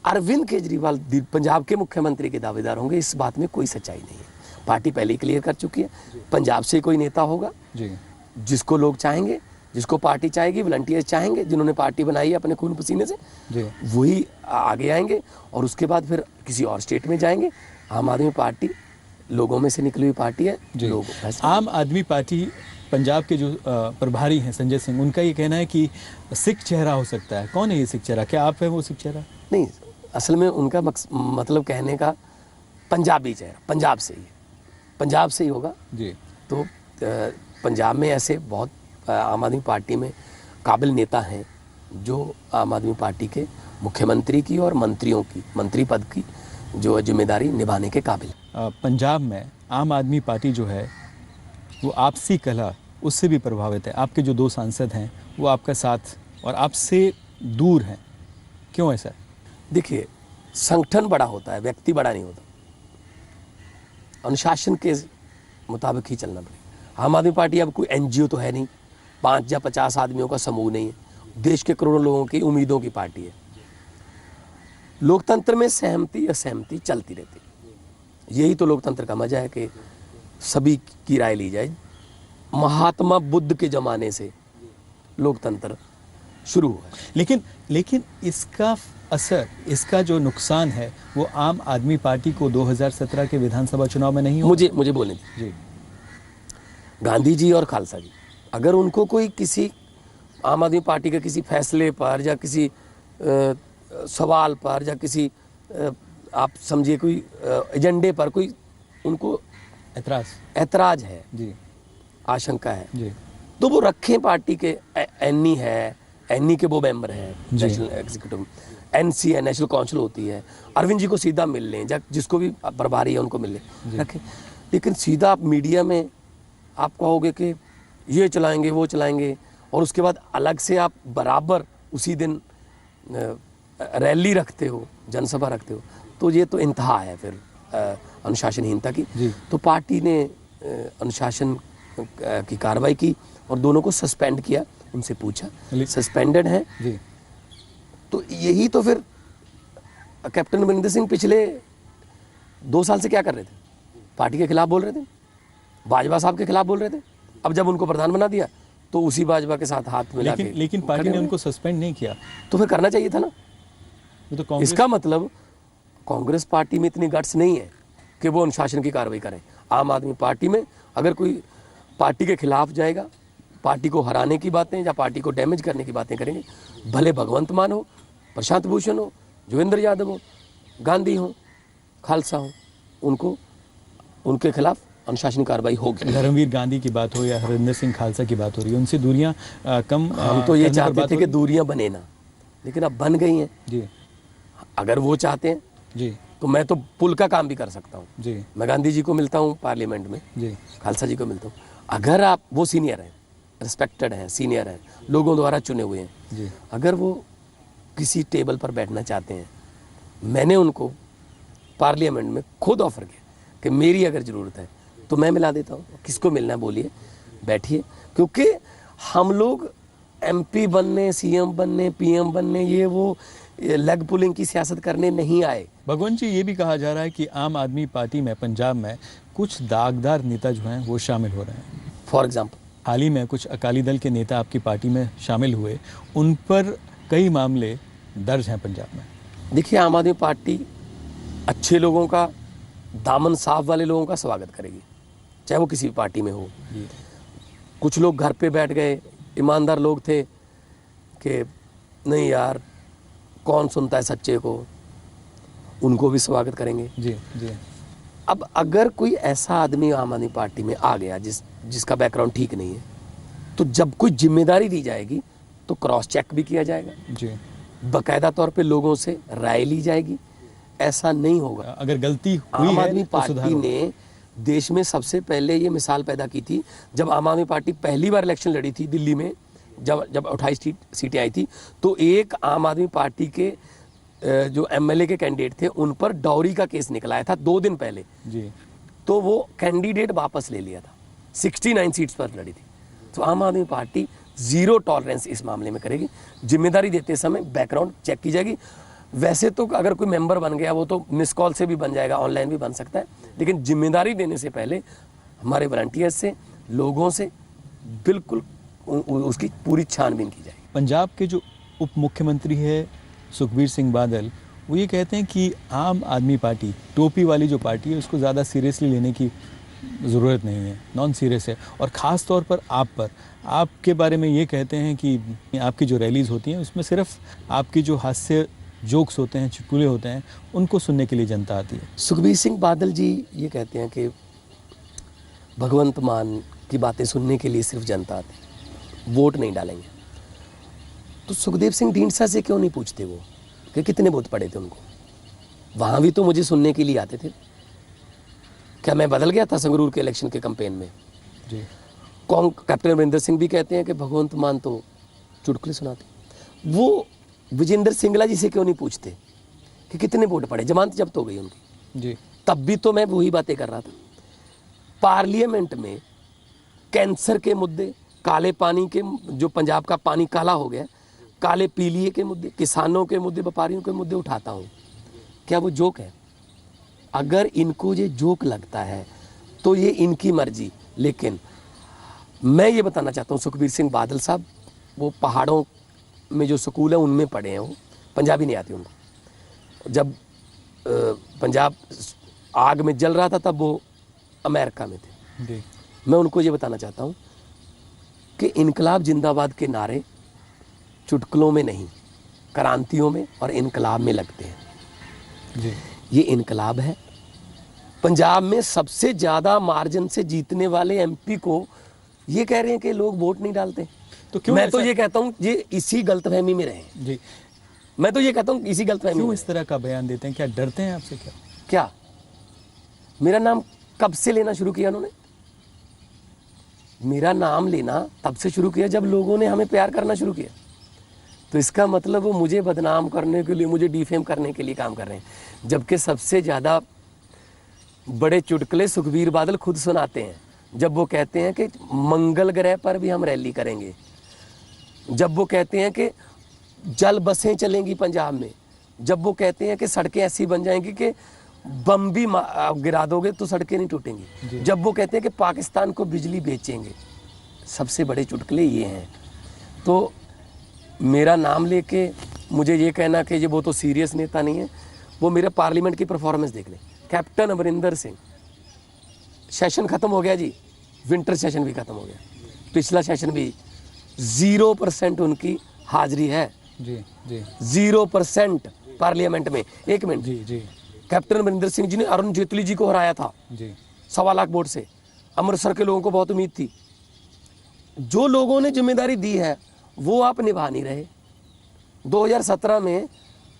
अरविंद केजरीवाल पंजाब के मुख्यमंत्री के दावेदार होंगे, इस बात में कोई सच्चाई नहीं है। पार्टी पहले ही क्लियर कर चुकी है। पंजाब से कोई नेता होगा जी, जिसको लोग चाहेंगे, जिसको पार्टी चाहेगी, वॉलंटियर्स चाहेंगे, जिन्होंने पार्टी बनाई है अपने खून पसीने से जी, वही आगे आएंगे और उसके बाद फिर किसी और स्टेट में जाएंगे। आम आदमी पार्टी लोगों में से निकली हुई पार्टी है। लोग आम आदमी पार्टी पंजाब के जो प्रभारी हैं संजय सिंह, उनका ये कहना है कि सिख चेहरा हो सकता है। कौन है ये सिख चेहरा? क्या आप है वो सिख चेहरा? नहीं, असल में उनका मतलब कहने का पंजाबी चेहरा पंजाब से ही है, पंजाब से ही होगा जी। तो पंजाब में ऐसे बहुत आम आदमी पार्टी में काबिल नेता हैं जो आम आदमी पार्टी के मुख्यमंत्री की और मंत्रियों की, मंत्री पद की जो जिम्मेदारी निभाने के काबिल। पंजाब में आम आदमी पार्टी जो है वो आपसी कलह उससे भी प्रभावित है। आपके जो 2 सांसद हैं वो आपका साथ और आपसे दूर हैं, क्यों ऐसा? देखिए, संगठन बड़ा होता है, व्यक्ति बड़ा नहीं होता। अनुशासन के मुताबिक ही चलना पड़ेगा। आम आदमी पार्टी अब कोई एनजीओ तो है नहीं, 5 या 50 आदमियों का समूह नहीं है। देश के करोड़ों लोगों की उम्मीदों की पार्टी है। लोकतंत्र में सहमति असहमति चलती रहती है। यही तो लोकतंत्र का मजा है कि सभी की राय ली जाए। महात्मा बुद्ध के ज़माने से लोकतंत्र शुरू हुआ है। लेकिन इसका असर, इसका जो नुकसान है वो आम आदमी पार्टी को 2017 के विधानसभा चुनाव में नहीं हुआ। मुझे बोलने दीजिए। जी, गांधी जी और खालसा जी, अगर उनको कोई किसी आम आदमी पार्टी के किसी फैसले पर या किसी सवाल पर या किसी आप समझिए कोई एजेंडे पर कोई उनको ऐतराज है, जी, आशंका है, जी, तो वो रखें पार्टी के। एनई है, एनई के वो मेंबर हैं नेशनल एग्जीक्यूटिव, एनसी है, नेशनल काउंसिल होती है, अरविंद जी को सीधा मिल लें, या जिसको भी प्रभारी है उनको मिल लें, रखें। लेकिन सीधा आप मीडिया में आप कहोगे कि ये चलाएंगे वो चलाएंगे, और उसके बाद अलग से आप बराबर उसी दिन रैली रखते हो, जनसभा रखते हो, तो ये तो इंतहा है फिर अनुशासनहीनता की। तो पार्टी ने अनुशासन की कार्रवाई की और दोनों को सस्पेंड किया। उनसे पूछा, सस्पेंडेड है जी। तो यही तो फिर कैप्टन अमरिंदर सिंह पिछले 2 साल से क्या कर रहे थे? पार्टी के खिलाफ बोल रहे थे, बाजवा साहब के खिलाफ बोल रहे थे। अब जब उनको प्रधान बना दिया तो उसी बाजवा के साथ हाथ मिला के, लेकिन पार्टी ने उनको सस्पेंड नहीं किया, तो फिर करना चाहिए था ना। तो इसका मतलब कांग्रेस पार्टी में इतनी गट्स नहीं है कि वो अनुशासन की कार्रवाई करें। आम आदमी पार्टी में अगर कोई पार्टी के खिलाफ जाएगा, पार्टी को हराने की बातें या पार्टी को डैमेज करने की बातें करेंगे, भले भगवंत मान हो, प्रशांत भूषण हो, जोगेंद्र यादव हो, गांधी हो, खालसा हो, उनको उनके खिलाफ अनुशासनिक कार्रवाई होगी। धर्मवीर गांधी की बात हो या हरिंदर सिंह खालसा की बात हो रही है, उनसे दूरियां कम। हम तो ये चाहते थे कि दूरियां बने ना, लेकिन अब बन गई हैं जी। अगर वो चाहते हैं जी, तो मैं तो पुल का काम भी कर सकता हूँ जी। मैं गांधी जी को मिलता हूँ पार्लियामेंट में जी, खालसा जी को मिलता हूँ। अगर आप, वो सीनियर हैं, रिस्पेक्टेड हैं, सीनियर हैं, लोगों द्वारा चुने हुए हैं जी। अगर वो किसी टेबल पर बैठना चाहते हैं, मैंने उनको पार्लियामेंट में खुद ऑफर किया कि मेरी अगर ज़रूरत है तो मैं मिला देता हूँ। किसको मिलना है बोलिए, बैठिए। क्योंकि हम लोग एमपी बनने, सीएम बनने, पीएम बनने, ये वो लेग पुलिंग की सियासत करने नहीं आए। भगवंत जी, ये भी कहा जा रहा है कि आम आदमी पार्टी में पंजाब में कुछ दागदार नेता जो हैं वो शामिल हो रहे हैं। फॉर एग्जाम्पल, हाल ही में कुछ अकाली दल के नेता आपकी पार्टी में शामिल हुए, उन पर कई मामले दर्ज हैं पंजाब में। देखिए, आम आदमी पार्टी अच्छे लोगों का, दामन साफ वाले लोगों का स्वागत करेगी, चाहे वो किसी भी पार्टी में हो। कुछ लोग घर पे बैठ गए, ईमानदार लोग थे कि नहीं यार कौन सुनता है सच्चे को, उनको भी स्वागत करेंगे। जी, जी। अब अगर कोई ऐसा आदमी आम आदमी पार्टी में आ गया जिसका बैकग्राउंड ठीक नहीं है, तो जब कोई जिम्मेदारी दी जाएगी तो क्रॉस चेक भी किया जाएगा जी, बाकायदा तौर पे लोगों से राय ली जाएगी। ऐसा नहीं होगा। अगर गलती हुई आम है आदमी तो सुधार पार्टी होगा। ने देश में सबसे पहले ये मिसाल पैदा की थी जब आम आदमी पार्टी पहली बार इलेक्शन लड़ी थी दिल्ली में, जब 28 सीटें आई थी, तो एक आम आदमी पार्टी के जो एमएलए के कैंडिडेट थे उन पर डॉरी का केस निकल आया था 2 दिन पहले जी। तो वो कैंडिडेट वापस ले लिया था। 69 सीट्स पर लड़ी थी। तो आम आदमी पार्टी जीरो टॉलरेंस इस मामले में करेगी। जिम्मेदारी देते समय बैकग्राउंड चेक की जाएगी। वैसे तो अगर कोई मेंबर बन गया वो तो मिस कॉल से भी बन जाएगा, ऑनलाइन भी बन सकता है, लेकिन जिम्मेदारी देने से पहले हमारे वॉलंटियर्स से, लोगों से बिल्कुल उसकी पूरी छानबीन की जाएगी। पंजाब के जो उप मुख्यमंत्री है सुखबीर सिंह बादल, वो ये कहते हैं कि आम आदमी पार्टी, टोपी वाली जो पार्टी है, उसको ज़्यादा सीरियसली लेने की ज़रूरत नहीं है, नॉन सीरियस है। और ख़ास तौर पर आपके बारे में ये कहते हैं कि आपकी जो रैलीज़ होती हैं उसमें सिर्फ आपकी जो हास्य जोक्स होते हैं, चुटकुले होते हैं, उनको सुनने के लिए जनता आती है। सुखबीर सिंह बादल जी ये कहते हैं कि भगवंत मान की बातें सुनने के लिए सिर्फ जनता आती है, वोट नहीं डालेंगे। तो सुखदेव सिंह ढींढसा से क्यों नहीं पूछते वो कि कितने वोट पड़े थे उनको? वहाँ भी तो मुझे सुनने के लिए आते थे। क्या मैं बदल गया था संगरूर के इलेक्शन के कैंपेन में? जी। कैप्टन अमरिंदर सिंह भी कहते हैं कि भगवंत मान तो चुटकुले सुनाते। वो विजेंद्र सिंगला जी से क्यों नहीं पूछते कि कितने वोट पड़े? जमानत जब्त हो गई उनकी जी। तब भी तो मैं वही बातें कर रहा था। पार्लियामेंट में कैंसर के मुद्दे, काले पानी के, जो पंजाब का पानी काला हो गया, काले पीलिए के मुद्दे, किसानों के मुद्दे, व्यापारियों के मुद्दे उठाता हूँ। क्या वो जोक है? अगर इनको ये जोक लगता है तो ये इनकी मर्जी, लेकिन मैं ये बताना चाहता हूँ सुखबीर सिंह बादल साहब वो पहाड़ों में जो स्कूल है उनमें पढ़े हैं, वो पंजाबी नहीं आती उनको। जब पंजाब आग में जल रहा था तब वो अमेरिका में थे जी। मैं उनको ये बताना चाहता हूँ कि इनकलाब जिंदाबाद के नारे चुटकुलों में नहीं, क्रांतियों में और इनकलाब में लगते हैं। जी। ये इनकलाब है। पंजाब में सबसे ज़्यादा मार्जिन से जीतने वाले एमपी को ये कह रहे हैं कि लोग वोट नहीं डालते। तो क्यों मैं तो ऐसा- ये कहता हूँ ये इसी गलतफहमी में रहें। जी। मैं तो ये कहता हूँ इसी गलतफहमी क्यों में इस तरह का बयान देते हैं? क्या डरते हैं आपसे? क्या क्या मेरा नाम कब से लेना शुरू किया उन्होंने? मेरा नाम लेना तब से शुरू किया जब लोगों ने हमें प्यार करना शुरू किया। तो इसका मतलब वो मुझे बदनाम करने के लिए, मुझे डिफेम करने के लिए काम कर रहे हैं। जबकि सबसे ज़्यादा बड़े चुटकुले सुखबीर बादल खुद सुनाते हैं जब वो कहते हैं कि मंगल ग्रह पर भी हम रैली करेंगे, जब वो कहते हैं कि जल बसें चलेंगी पंजाब में, जब वो कहते हैं कि सड़कें ऐसी बन जाएंगी कि बम भी गिरा दोगे तो सड़कें नहीं टूटेंगी, जब वो कहते हैं कि पाकिस्तान को बिजली बेचेंगे। सबसे बड़े चुटकुले ये हैं। तो मेरा नाम लेके मुझे ये कहना कि ये वो तो सीरियस नेता नहीं है, वो मेरे पार्लियामेंट की परफॉर्मेंस देख लें। कैप्टन अमरिंदर सिंह, सेशन ख़त्म हो गया जी, विंटर सेशन भी ख़त्म हो गया, पिछला सेशन भी 0% उनकी हाजिरी है। जी। जी। 0% पार्लियामेंट में। एक मिनट, जी। जी। कैप्टन अमरिंदर सिंह जी ने अरुण जेटली जी को हराया था जी। 1.25 लाख वोट से। अमृतसर के लोगों को बहुत उम्मीद थी। जो लोगों ने जिम्मेदारी दी है वो आप निभा नहीं रहे। 2017 में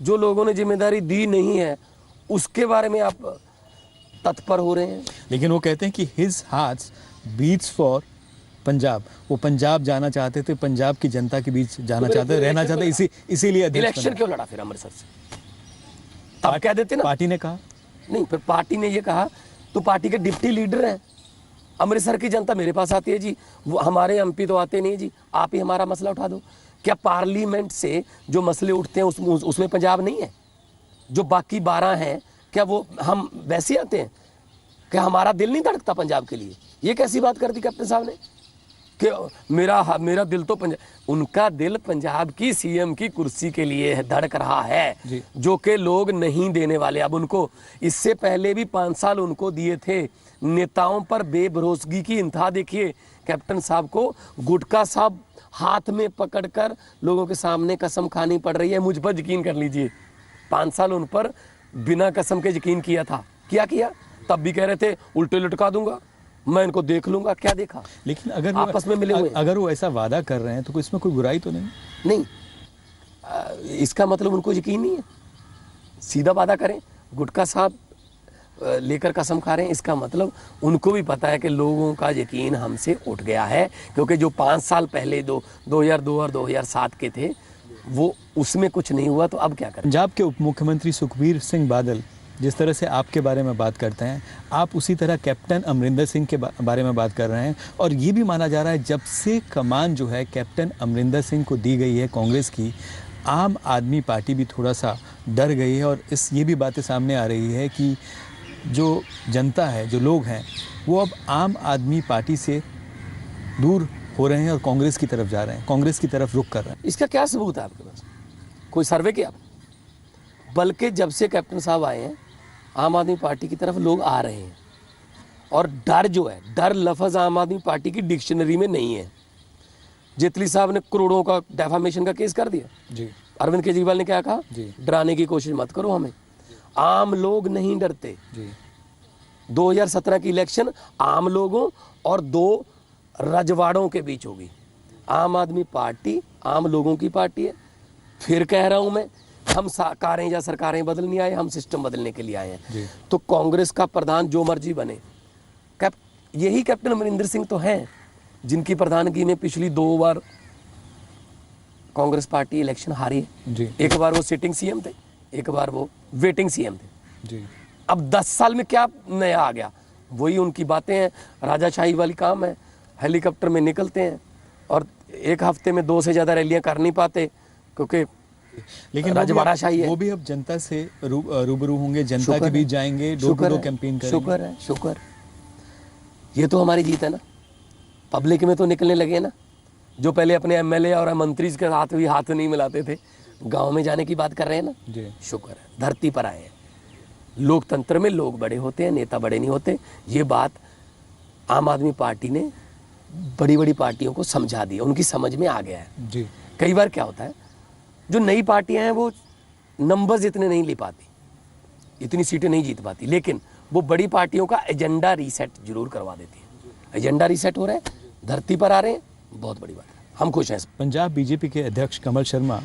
जो लोगों ने जिम्मेदारी दी नहीं है उसके बारे में आप तत्पर हो रहे हैं। लेकिन वो कहते हैं कि his hearts beats for Punjab. वो पंजाब जाना चाहते थे, पंजाब की जनता के बीच जाना चाहते, रहना चाहते, इसीलिए अध्यक्ष इलेक्शन बने। क्यों लड़ा फिर अमृतसर से? तब कह देते ना। पार्टी ने कहा नहीं, फिर पार्टी ने ये कहा तो पार्टी के डिप्टी लीडर हैं। अमृतसर की जनता मेरे पास आती है जी, वो हमारे एमपी तो आते नहीं जी, आप ही हमारा मसला उठा दो। क्या पार्लियामेंट से जो मसले उठते हैं उसमें पंजाब नहीं है? जो बाकी 12 हैं क्या वो हम वैसे आते हैं? क्या हमारा दिल नहीं धड़कता पंजाब के लिए? ये कैसी बात कर दी कैप्टन साहब ने कि मेरा दिल तो पंजाब। उनका दिल पंजाब की सीएम की कुर्सी के लिए धड़क रहा है, जो कि लोग नहीं देने वाले अब उनको। इससे पहले भी 5 साल उनको दिए थे। नेताओं पर बेभरोसगी की इंतहा देखिए। कैप्टन साहब को गुटका साहब हाथ में पकड़कर लोगों के सामने कसम खानी पड़ रही है। मुझ पर यकीन कर लीजिए, 5 साल उन पर बिना कसम के यकीन किया था। क्या किया? तब भी कह रहे थे उल्टे लटका दूंगा, मैं इनको देख लूंगा। क्या देखा? लेकिन अगर आपस में मिले हुए हैं। अगर वो ऐसा वादा कर रहे हैं तो इसमें कोई बुराई तो नहीं? नहीं, इसका मतलब उनको यकीन नहीं है। सीधा वादा करें, गुटका साहब लेकर कसम खा रहे हैं, इसका मतलब उनको भी पता है कि लोगों का यकीन हमसे उठ गया है। क्योंकि जो 5 साल पहले 2002 और 2007 के थे वो उसमें कुछ नहीं हुआ, तो अब क्या करें? पंजाब के उप मुख्यमंत्री सुखबीर सिंह बादल जिस तरह से आपके बारे में बात करते हैं, आप उसी तरह कैप्टन अमरिंदर सिंह के बारे में बात कर रहे हैं। और ये भी माना जा रहा है जब से कमान जो है कैप्टन अमरिंदर सिंह को दी गई है कांग्रेस की, आम आदमी पार्टी भी थोड़ा सा डर गई है। और ये भी बातें सामने आ रही है कि जो जनता है, जो लोग हैं, वो अब आम आदमी पार्टी से दूर हो रहे हैं और कांग्रेस की तरफ जा रहे हैं, कांग्रेस की तरफ रुख कर रहे हैं। इसका क्या सबूत है आपके पास? कोई सर्वे किया? बल्कि जब से कैप्टन साहब आए हैं आम आदमी पार्टी की तरफ लोग आ रहे हैं। और डर जो है, डर लफ्ज़ आम आदमी पार्टी की डिक्शनरी में नहीं है। जेटली साहब ने करोड़ों का डेफामेशन का केस कर दिया जी। अरविंद केजरीवाल ने क्या कहा? जी। डराने की कोशिश मत करो हमें। आम लोग नहीं डरते जी। 2017 की इलेक्शन आम लोगों और 2 रजवाड़ों के बीच होगी। आम आदमी पार्टी आम लोगों की पार्टी है। फिर कह रहा हूं मैं, हम कारें या सरकारें बदलने आए, हम सिस्टम बदलने के लिए आए हैं। तो कांग्रेस का प्रधान जो मर्जी बने, यही कैप्टन अमरिंदर सिंह तो हैं जिनकी प्रधानगी में पिछली 2 बार कांग्रेस पार्टी इलेक्शन हारी है। जी। एक बार वो सिटिंग सीएम थे, एक बार वो वेटिंग सीएम थे। जी। अब 10 साल में क्या नया आ गया? वही उनकी बातें हैं, राजाशाही वाली काम है। हेलीकॉप्टर में निकलते हैं और एक हफ्ते में 2 से ज़्यादा रैलियां कर नहीं पाते क्योंकि लेकिन राजवाड़ाशाही है। वो भी अब जनता से रूबरू होंगे, जनता के शुक्र बीच है। जाएंगे, डोर टू शुक्र डोर है। कैंपेन करेंगे। शुक्र है, शुक्र। ये तो हमारी जीत है ना। पब्लिक में तो निकलने लगे ना, जो पहले अपने एमएलए और मंत्री के साथ भी हाथ नहीं मिलाते थे, गांव में जाने की बात कर रहे हैं ना। जी। शुक्र है, धरती पर आए हैं। लोकतंत्र में लोग बड़े होते हैं, नेता बड़े नहीं होते। ये बात आम आदमी पार्टी ने बड़ी बड़ी पार्टियों को समझा दी, उनकी समझ में आ गया है। जी। कई बार क्या होता है, जो नई पार्टियां हैं वो नंबर्स इतने नहीं ले पाती, इतनी सीटें नहीं जीत पाती, लेकिन वो बड़ी पार्टियों का एजेंडा रीसेट जरूर करवा देती है। एजेंडा रीसेट हो रहा है, धरती पर आ रहे हैं, बहुत बड़ी बात है, हम खुश हैं। पंजाब बीजेपी के अध्यक्ष कमल शर्मा,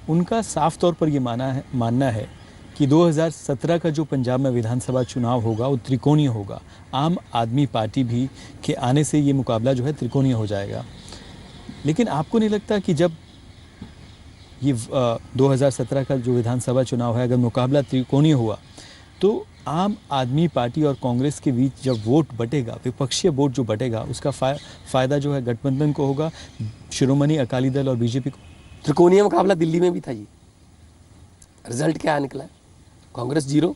उनका साफ तौर पर ये मानना है कि 2017 का जो पंजाब में विधानसभा चुनाव होगा वो त्रिकोणीय होगा। आम आदमी पार्टी भी के आने से ये मुकाबला जो है त्रिकोणीय हो जाएगा। लेकिन आपको नहीं लगता कि जब ये 2017 का जो विधानसभा चुनाव है, अगर मुकाबला त्रिकोणीय हुआ तो आम आदमी पार्टी और कांग्रेस के बीच जब वोट बटेगा, विपक्षीय वोट जो बटेगा, उसका फ़ायदा जो है गठबंधन को होगा, शिरोमणि अकाली दल और बीजेपी को। त्रिकोणीय मुकाबला दिल्ली में भी था जी। रिजल्ट क्या निकला? कांग्रेस 0,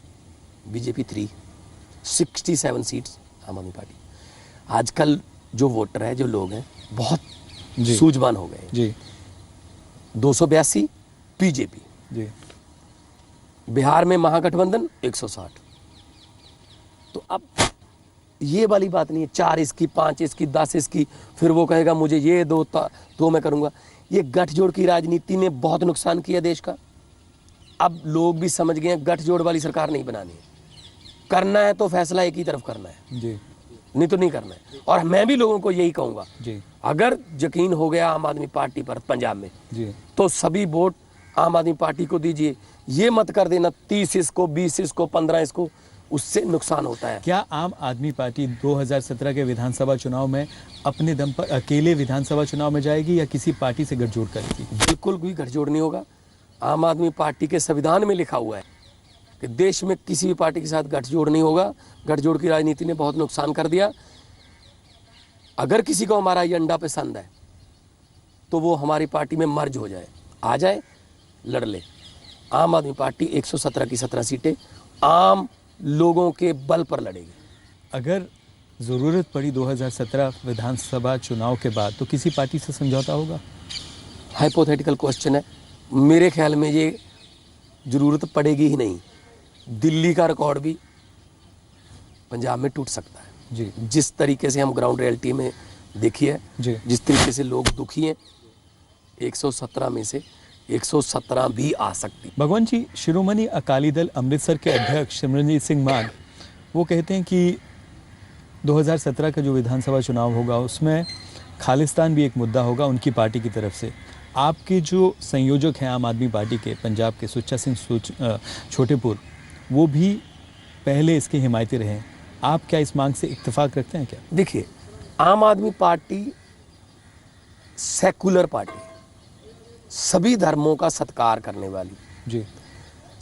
बीजेपी 3, 67 सीट्स आम आदमी पार्टी। आजकल जो वोटर है, जो लोग हैं, बहुत सूझवान हो गए जी। 282 बीजेपी जी। बिहार में महागठबंधन 160। तो अब ये वाली बात नहीं है 4 इसकी, 5 इसकी, 10 इसकी, फिर वो कहेगा मुझे ये दो तो मैं करूंगा। ये गठजोड़ की राजनीति ने बहुत नुकसान किया देश का। अब लोग भी समझ गए हैं गठजोड़ वाली सरकार नहीं बनानी है, करना है तो फैसला एक ही तरफ करना है जी, नहीं तो नहीं करना है। और मैं भी लोगों को यही कहूंगा जी। अगर यकीन हो गया आम आदमी पार्टी पर पंजाब में जी। तो सभी वोट आम आदमी पार्टी को दीजिए। ये मत कर देना 30 इसको, 20 इसको, 15 इसको, उससे नुकसान होता है। क्या आम आदमी पार्टी 2017 के विधानसभा चुनाव में अपने दम पर अकेले विधानसभा चुनाव में जाएगी या किसी पार्टी से गठजोड़ करेगी? बिल्कुल कोई गठजोड़ नहीं होगा। आम आदमी पार्टी के संविधान में लिखा हुआ है कि देश में किसी भी पार्टी के साथ गठजोड़ नहीं होगा। गठजोड़ की राजनीति ने बहुत नुकसान कर दिया। अगर किसी को हमारा एजेंडा पसंद है तो वो हमारी पार्टी में मर्ज हो जाए, आ जाए, लड़ ले। आम आदमी पार्टी 117 की 17 सीटें आम लोगों के बल पर लड़ेगी। अगर ज़रूरत पड़ी 2017 विधानसभा चुनाव के बाद तो किसी पार्टी से समझौता होगा? हाइपोथेटिकल क्वेश्चन है। मेरे ख्याल में ये ज़रूरत पड़ेगी ही नहीं। दिल्ली का रिकॉर्ड भी पंजाब में टूट सकता है जी। जिस तरीके से हम ग्राउंड रियलिटी में देखिए, जिस तरीके से लोग दुखी हैं, 117 में से 117 भी आ सकती। भगवान जी, शिरोमणि अकाली दल अमृतसर के अध्यक्ष सिमरनजीत सिंह मान वो कहते हैं कि 2017 का जो विधानसभा चुनाव होगा उसमें खालिस्तान भी एक मुद्दा होगा उनकी पार्टी की तरफ से। आपके जो संयोजक हैं आम आदमी पार्टी के पंजाब के सुच्चा सिंह छोटेपुर, वो भी पहले इसके हिमायती रहे हैं। आप क्या इस मांग से इत्तेफाक रखते हैं क्या? देखिए, आम आदमी पार्टी सेकुलर पार्टी, सभी धर्मों का सत्कार करने वाली जी।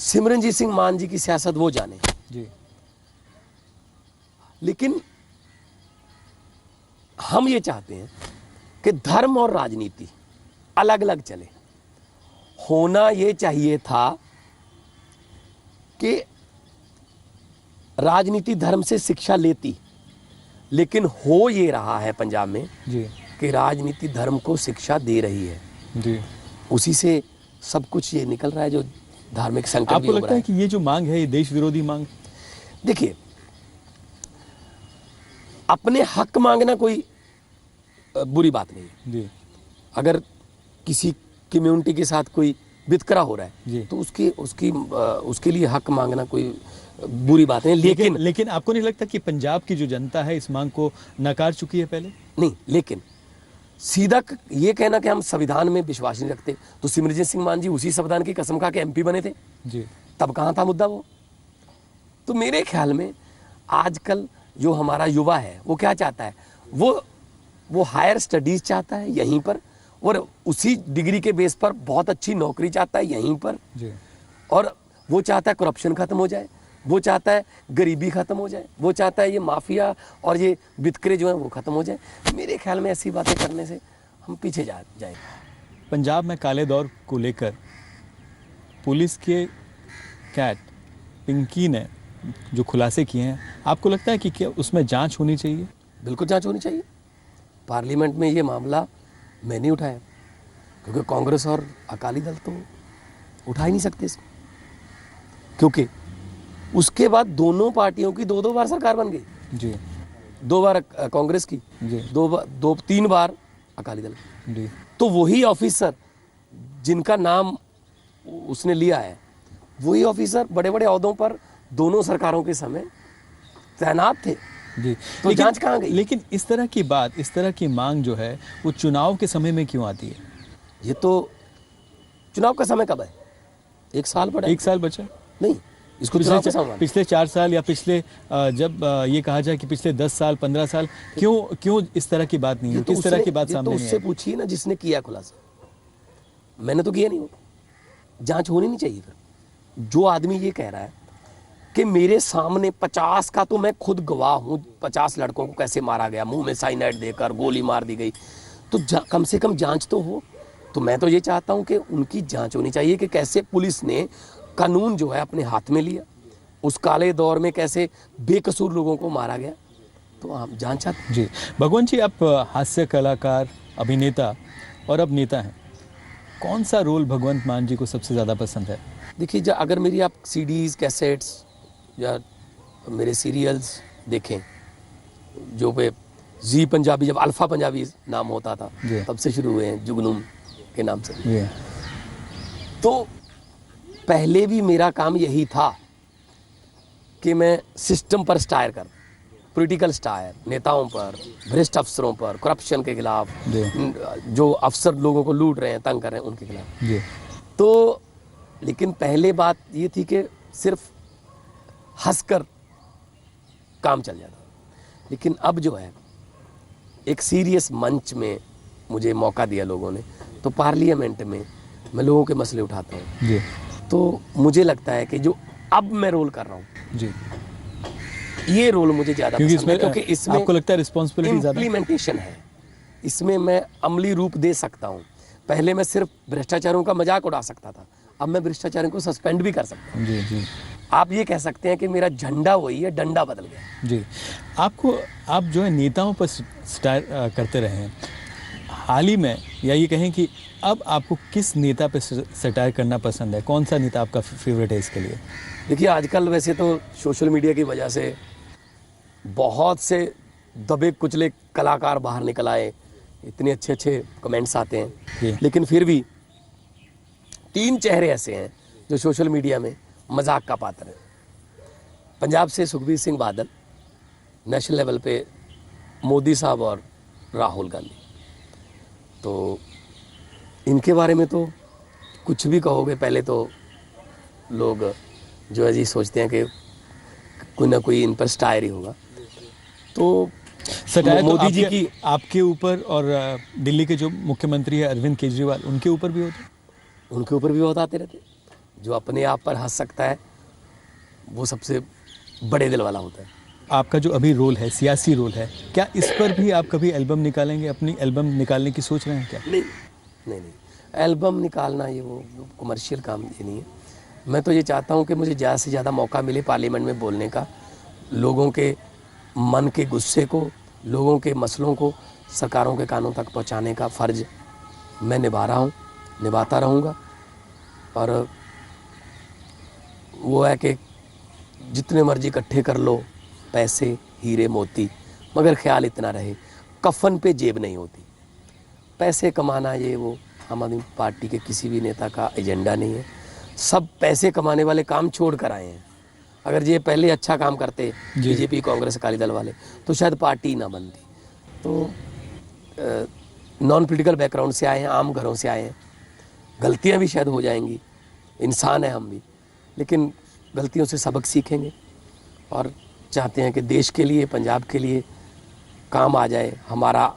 सिमरनजीत सिंह मान जी की सियासत वो जाने जी। लेकिन हम ये चाहते हैं कि धर्म और राजनीति अलग अलग चले। होना ये चाहिए था कि राजनीति धर्म से शिक्षा लेती, लेकिन हो ये रहा है पंजाब में जी कि राजनीति धर्म को शिक्षा दे रही है जी। उसी से सब कुछ ये निकल रहा है जो धार्मिक संकट भी आपको हो लगता रहा है कि ये जो मांग है ये देश विरोधी मांग? देखिए, अपने हक मांगना कोई बुरी बात नहीं है जी। अगर किसी कम्युनिटी के साथ कोई वितकरा हो रहा जी। है तो उसके लिए हक मांगना कोई बुरी बात नहीं। लेकिन आपको नहीं लगता कि पंजाब की जो जनता है इस मांग को नकार चुकी है पहले? नहीं, लेकिन सीधा ये कहना कि हम संविधान में विश्वास नहीं रखते, तो सिमरनजीत सिंह मान जी उसी संविधान की कसम खा के एमपी बने थे जी। तब कहाँ था मुद्दा वो? तो मेरे ख्याल में आजकल जो हमारा युवा है वो क्या चाहता है, वो हायर स्टडीज चाहता है यहीं पर, और उसी डिग्री के बेस पर बहुत अच्छी नौकरी चाहता है यहीं पर जी। और वो चाहता है करप्शन खत्म हो जाए, वो चाहता है गरीबी खत्म हो जाए, वो चाहता है ये माफिया और ये बितकरे जो हैं वो खत्म हो जाए। मेरे ख्याल में ऐसी बातें करने से हम पीछे जाएंगे। पंजाब में काले दौर को लेकर पुलिस के कैट पिंकी ने जो खुलासे किए हैं, आपको लगता है कि क्या उसमें जांच होनी चाहिए? बिल्कुल जांच होनी चाहिए। पार्लियामेंट में ये मामला मैं नहीं उठाया, क्योंकि कांग्रेस और अकाली दल तो उठा ही नहीं सकते इसको, क्योंकि उसके बाद दोनों पार्टियों की दो बार सरकार बन गई। जी 2 बार कांग्रेस की, जी 3 बार अकाली दल की। जी तो वही ऑफिसर जिनका नाम उसने लिया है, वही ऑफिसर बड़े बड़े ओहदों पर दोनों सरकारों के समय तैनात थे। जी। तो जांच कहाँ गई? लेकिन इस तरह की बात, इस तरह की मांग जो है वो चुनाव के समय में क्यों आती है? ये तो चुनाव का समय कब है? 1 साल पड़ा है। 1 साल बचा नहीं, इसको चुनाव का समय पिछले 4 साल या पिछले जब ये कहा जाए कि पिछले 10 साल 15 साल क्यों इस तरह की बात नहीं ये हुई? तो किस तरह की बात ये सामने तो नहीं उससे आई? पूछिए ना जिसने किया खुलासा। मैंने तो किया नहीं हो। जांच होनी नहीं चाहिए। फिर जो आदमी ये कह रहा है कि मेरे सामने 50 का तो मैं खुद गवाह हूं, 50 लड़कों को कैसे मारा गया, मुंह में साइनाइड देकर गोली मार दी गई, तो कम से कम जांच तो हो। तो मैं तो ये चाहता हूं कि उनकी जांच होनी चाहिए कि कैसे पुलिस ने कानून जो है अपने हाथ में लिया, उस काले दौर में कैसे बेकसूर लोगों को मारा गया। तो आप जांच चाहते। जी भगवंत जी, आप हास्य कलाकार, अभिनेता और अब नेता हैं। कौन सा रोल भगवंत मान जी को सबसे ज़्यादा पसंद है? देखिए, अगर मेरी आप सीडीज़, कैसेट्स या मेरे सीरियल्स देखें, जो पे जी पंजाबी, जब अल्फ़ा पंजाबी नाम होता था जी। तब से शुरू हुए हैं, जुगनूम के नाम से। जी तो पहले भी मेरा काम यही था कि मैं सिस्टम पर स्टायर कर, पॉलिटिकल स्टायर, नेताओं पर, भ्रष्ट अफसरों पर, करप्शन के खिलाफ, जी। जो अफसर लोगों को लूट रहे हैं, तंग कर रहे हैं, उनके खिलाफ। जी तो लेकिन पहले बात ये थी कि सिर्फ हंसकर काम चल जाता, लेकिन अब जो है एक सीरियस मंच में मुझे मौका दिया लोगों ने, तो पार्लियामेंट में मैं लोगों के मसले उठाता हूँ। जी तो मुझे लगता है कि जो अब मैं रोल कर रहा हूँ, जी ये रोल मुझे ज़्यादा क्योंकि पसंद है, क्योंकि इसमें आपको लगता है रिस्पॉन्सिबिलिटी ज़्यादा है? इम्प्लीमेंटेशन है, इसमें मैं अमली रूप दे सकता हूँ। पहले मैं सिर्फ भ्रष्टाचारियों का मजाक उड़ा सकता था, अब मैं भ्रष्टाचारियों को सस्पेंड भी कर सकता हूँ। जी जी आप ये कह सकते हैं कि मेरा झंडा वही है, डंडा बदल गया। जी। आप जो है नेताओं पर स्टार करते रहे हैं, हाल ही में, या ये कहें कि अब आपको किस नेता पे सटायर करना पसंद है? कौन सा नेता आपका फेवरेट है इसके लिए? देखिए, आजकल वैसे तो सोशल मीडिया की वजह से बहुत से दबे कुचले कलाकार बाहर निकल आए, इतने अच्छे अच्छे कमेंट्स आते जी। हैं, लेकिन फिर भी 3 चेहरे ऐसे हैं जो सोशल मीडिया में मजाक का पात्र है। पंजाब से सुखबीर सिंह बादल, नेशनल लेवल पे मोदी साहब और राहुल गांधी। तो इनके बारे में तो कुछ भी कहोगे, पहले तो लोग जो है जी सोचते हैं कि कोई ना कोई इन पर स्टायर ही होगा। तो सटायर तो मोदी जी की आपके ऊपर और दिल्ली के जो मुख्यमंत्री है अरविंद केजरीवाल, उनके ऊपर भी होते? उनके ऊपर भी बहुत आते रहते। जो अपने आप पर हंस सकता है वो सबसे बड़े दिल वाला होता है। आपका जो अभी रोल है, सियासी रोल है, क्या इस पर भी आप कभी एल्बम निकालेंगे? अपनी एल्बम निकालने की सोच रहे हैं क्या? नहीं, एल्बम निकालना ये वो कमर्शियल काम ये नहीं है। मैं तो ये चाहता हूँ कि मुझे ज़्यादा से ज़्यादा मौका मिले पार्लियामेंट में बोलने का, लोगों के मन के गुस्से को, लोगों के मसलों को सरकारों के कानों तक पहुँचाने का फ़र्ज मैं निभा रहा हूँ, निभाता रहूँगा। और वो है कि जितने मर्जी इकट्ठे कर लो पैसे, हीरे मोती, मगर ख्याल इतना रहे कफन पे जेब नहीं होती। पैसे कमाना ये वो आम आदमी पार्टी के किसी भी नेता का एजेंडा नहीं है। सब पैसे कमाने वाले काम छोड़ कर आए हैं। अगर ये पहले अच्छा काम करते बीजेपी, कांग्रेस, अकाली दल वाले, तो शायद पार्टी ना बनती। तो नॉन पॉलिटिकल बैकग्राउंड से आए हैं, आम घरों से आए हैं, गलतियां भी शायद हो जाएंगी, इंसान है हम भी, लेकिन गलतियों से सबक सीखेंगे और चाहते हैं कि देश के लिए, पंजाब के लिए काम आ जाए। हमारा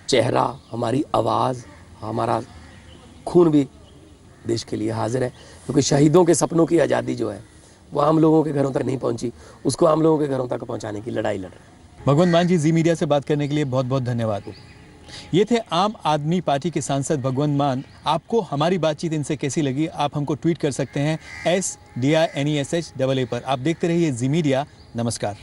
चेहरा, हमारी आवाज़, हमारा खून भी देश के लिए हाजिर है, क्योंकि शहीदों के सपनों की आज़ादी जो है वो आम लोगों के घरों तक नहीं पहुंची, उसको आम लोगों के घरों तक पहुंचाने की लड़ाई लड़ रहे हैं। भगवंत मान जी, जी मीडिया से बात करने के लिए बहुत बहुत धन्यवाद। ये थे आम आदमी पार्टी के सांसद भगवंत मान। आपको हमारी बातचीत इनसे कैसी लगी, आप हमको ट्वीट कर सकते हैं SDINESHAA पर। आप देखते रहिए जी मीडिया। नमस्कार।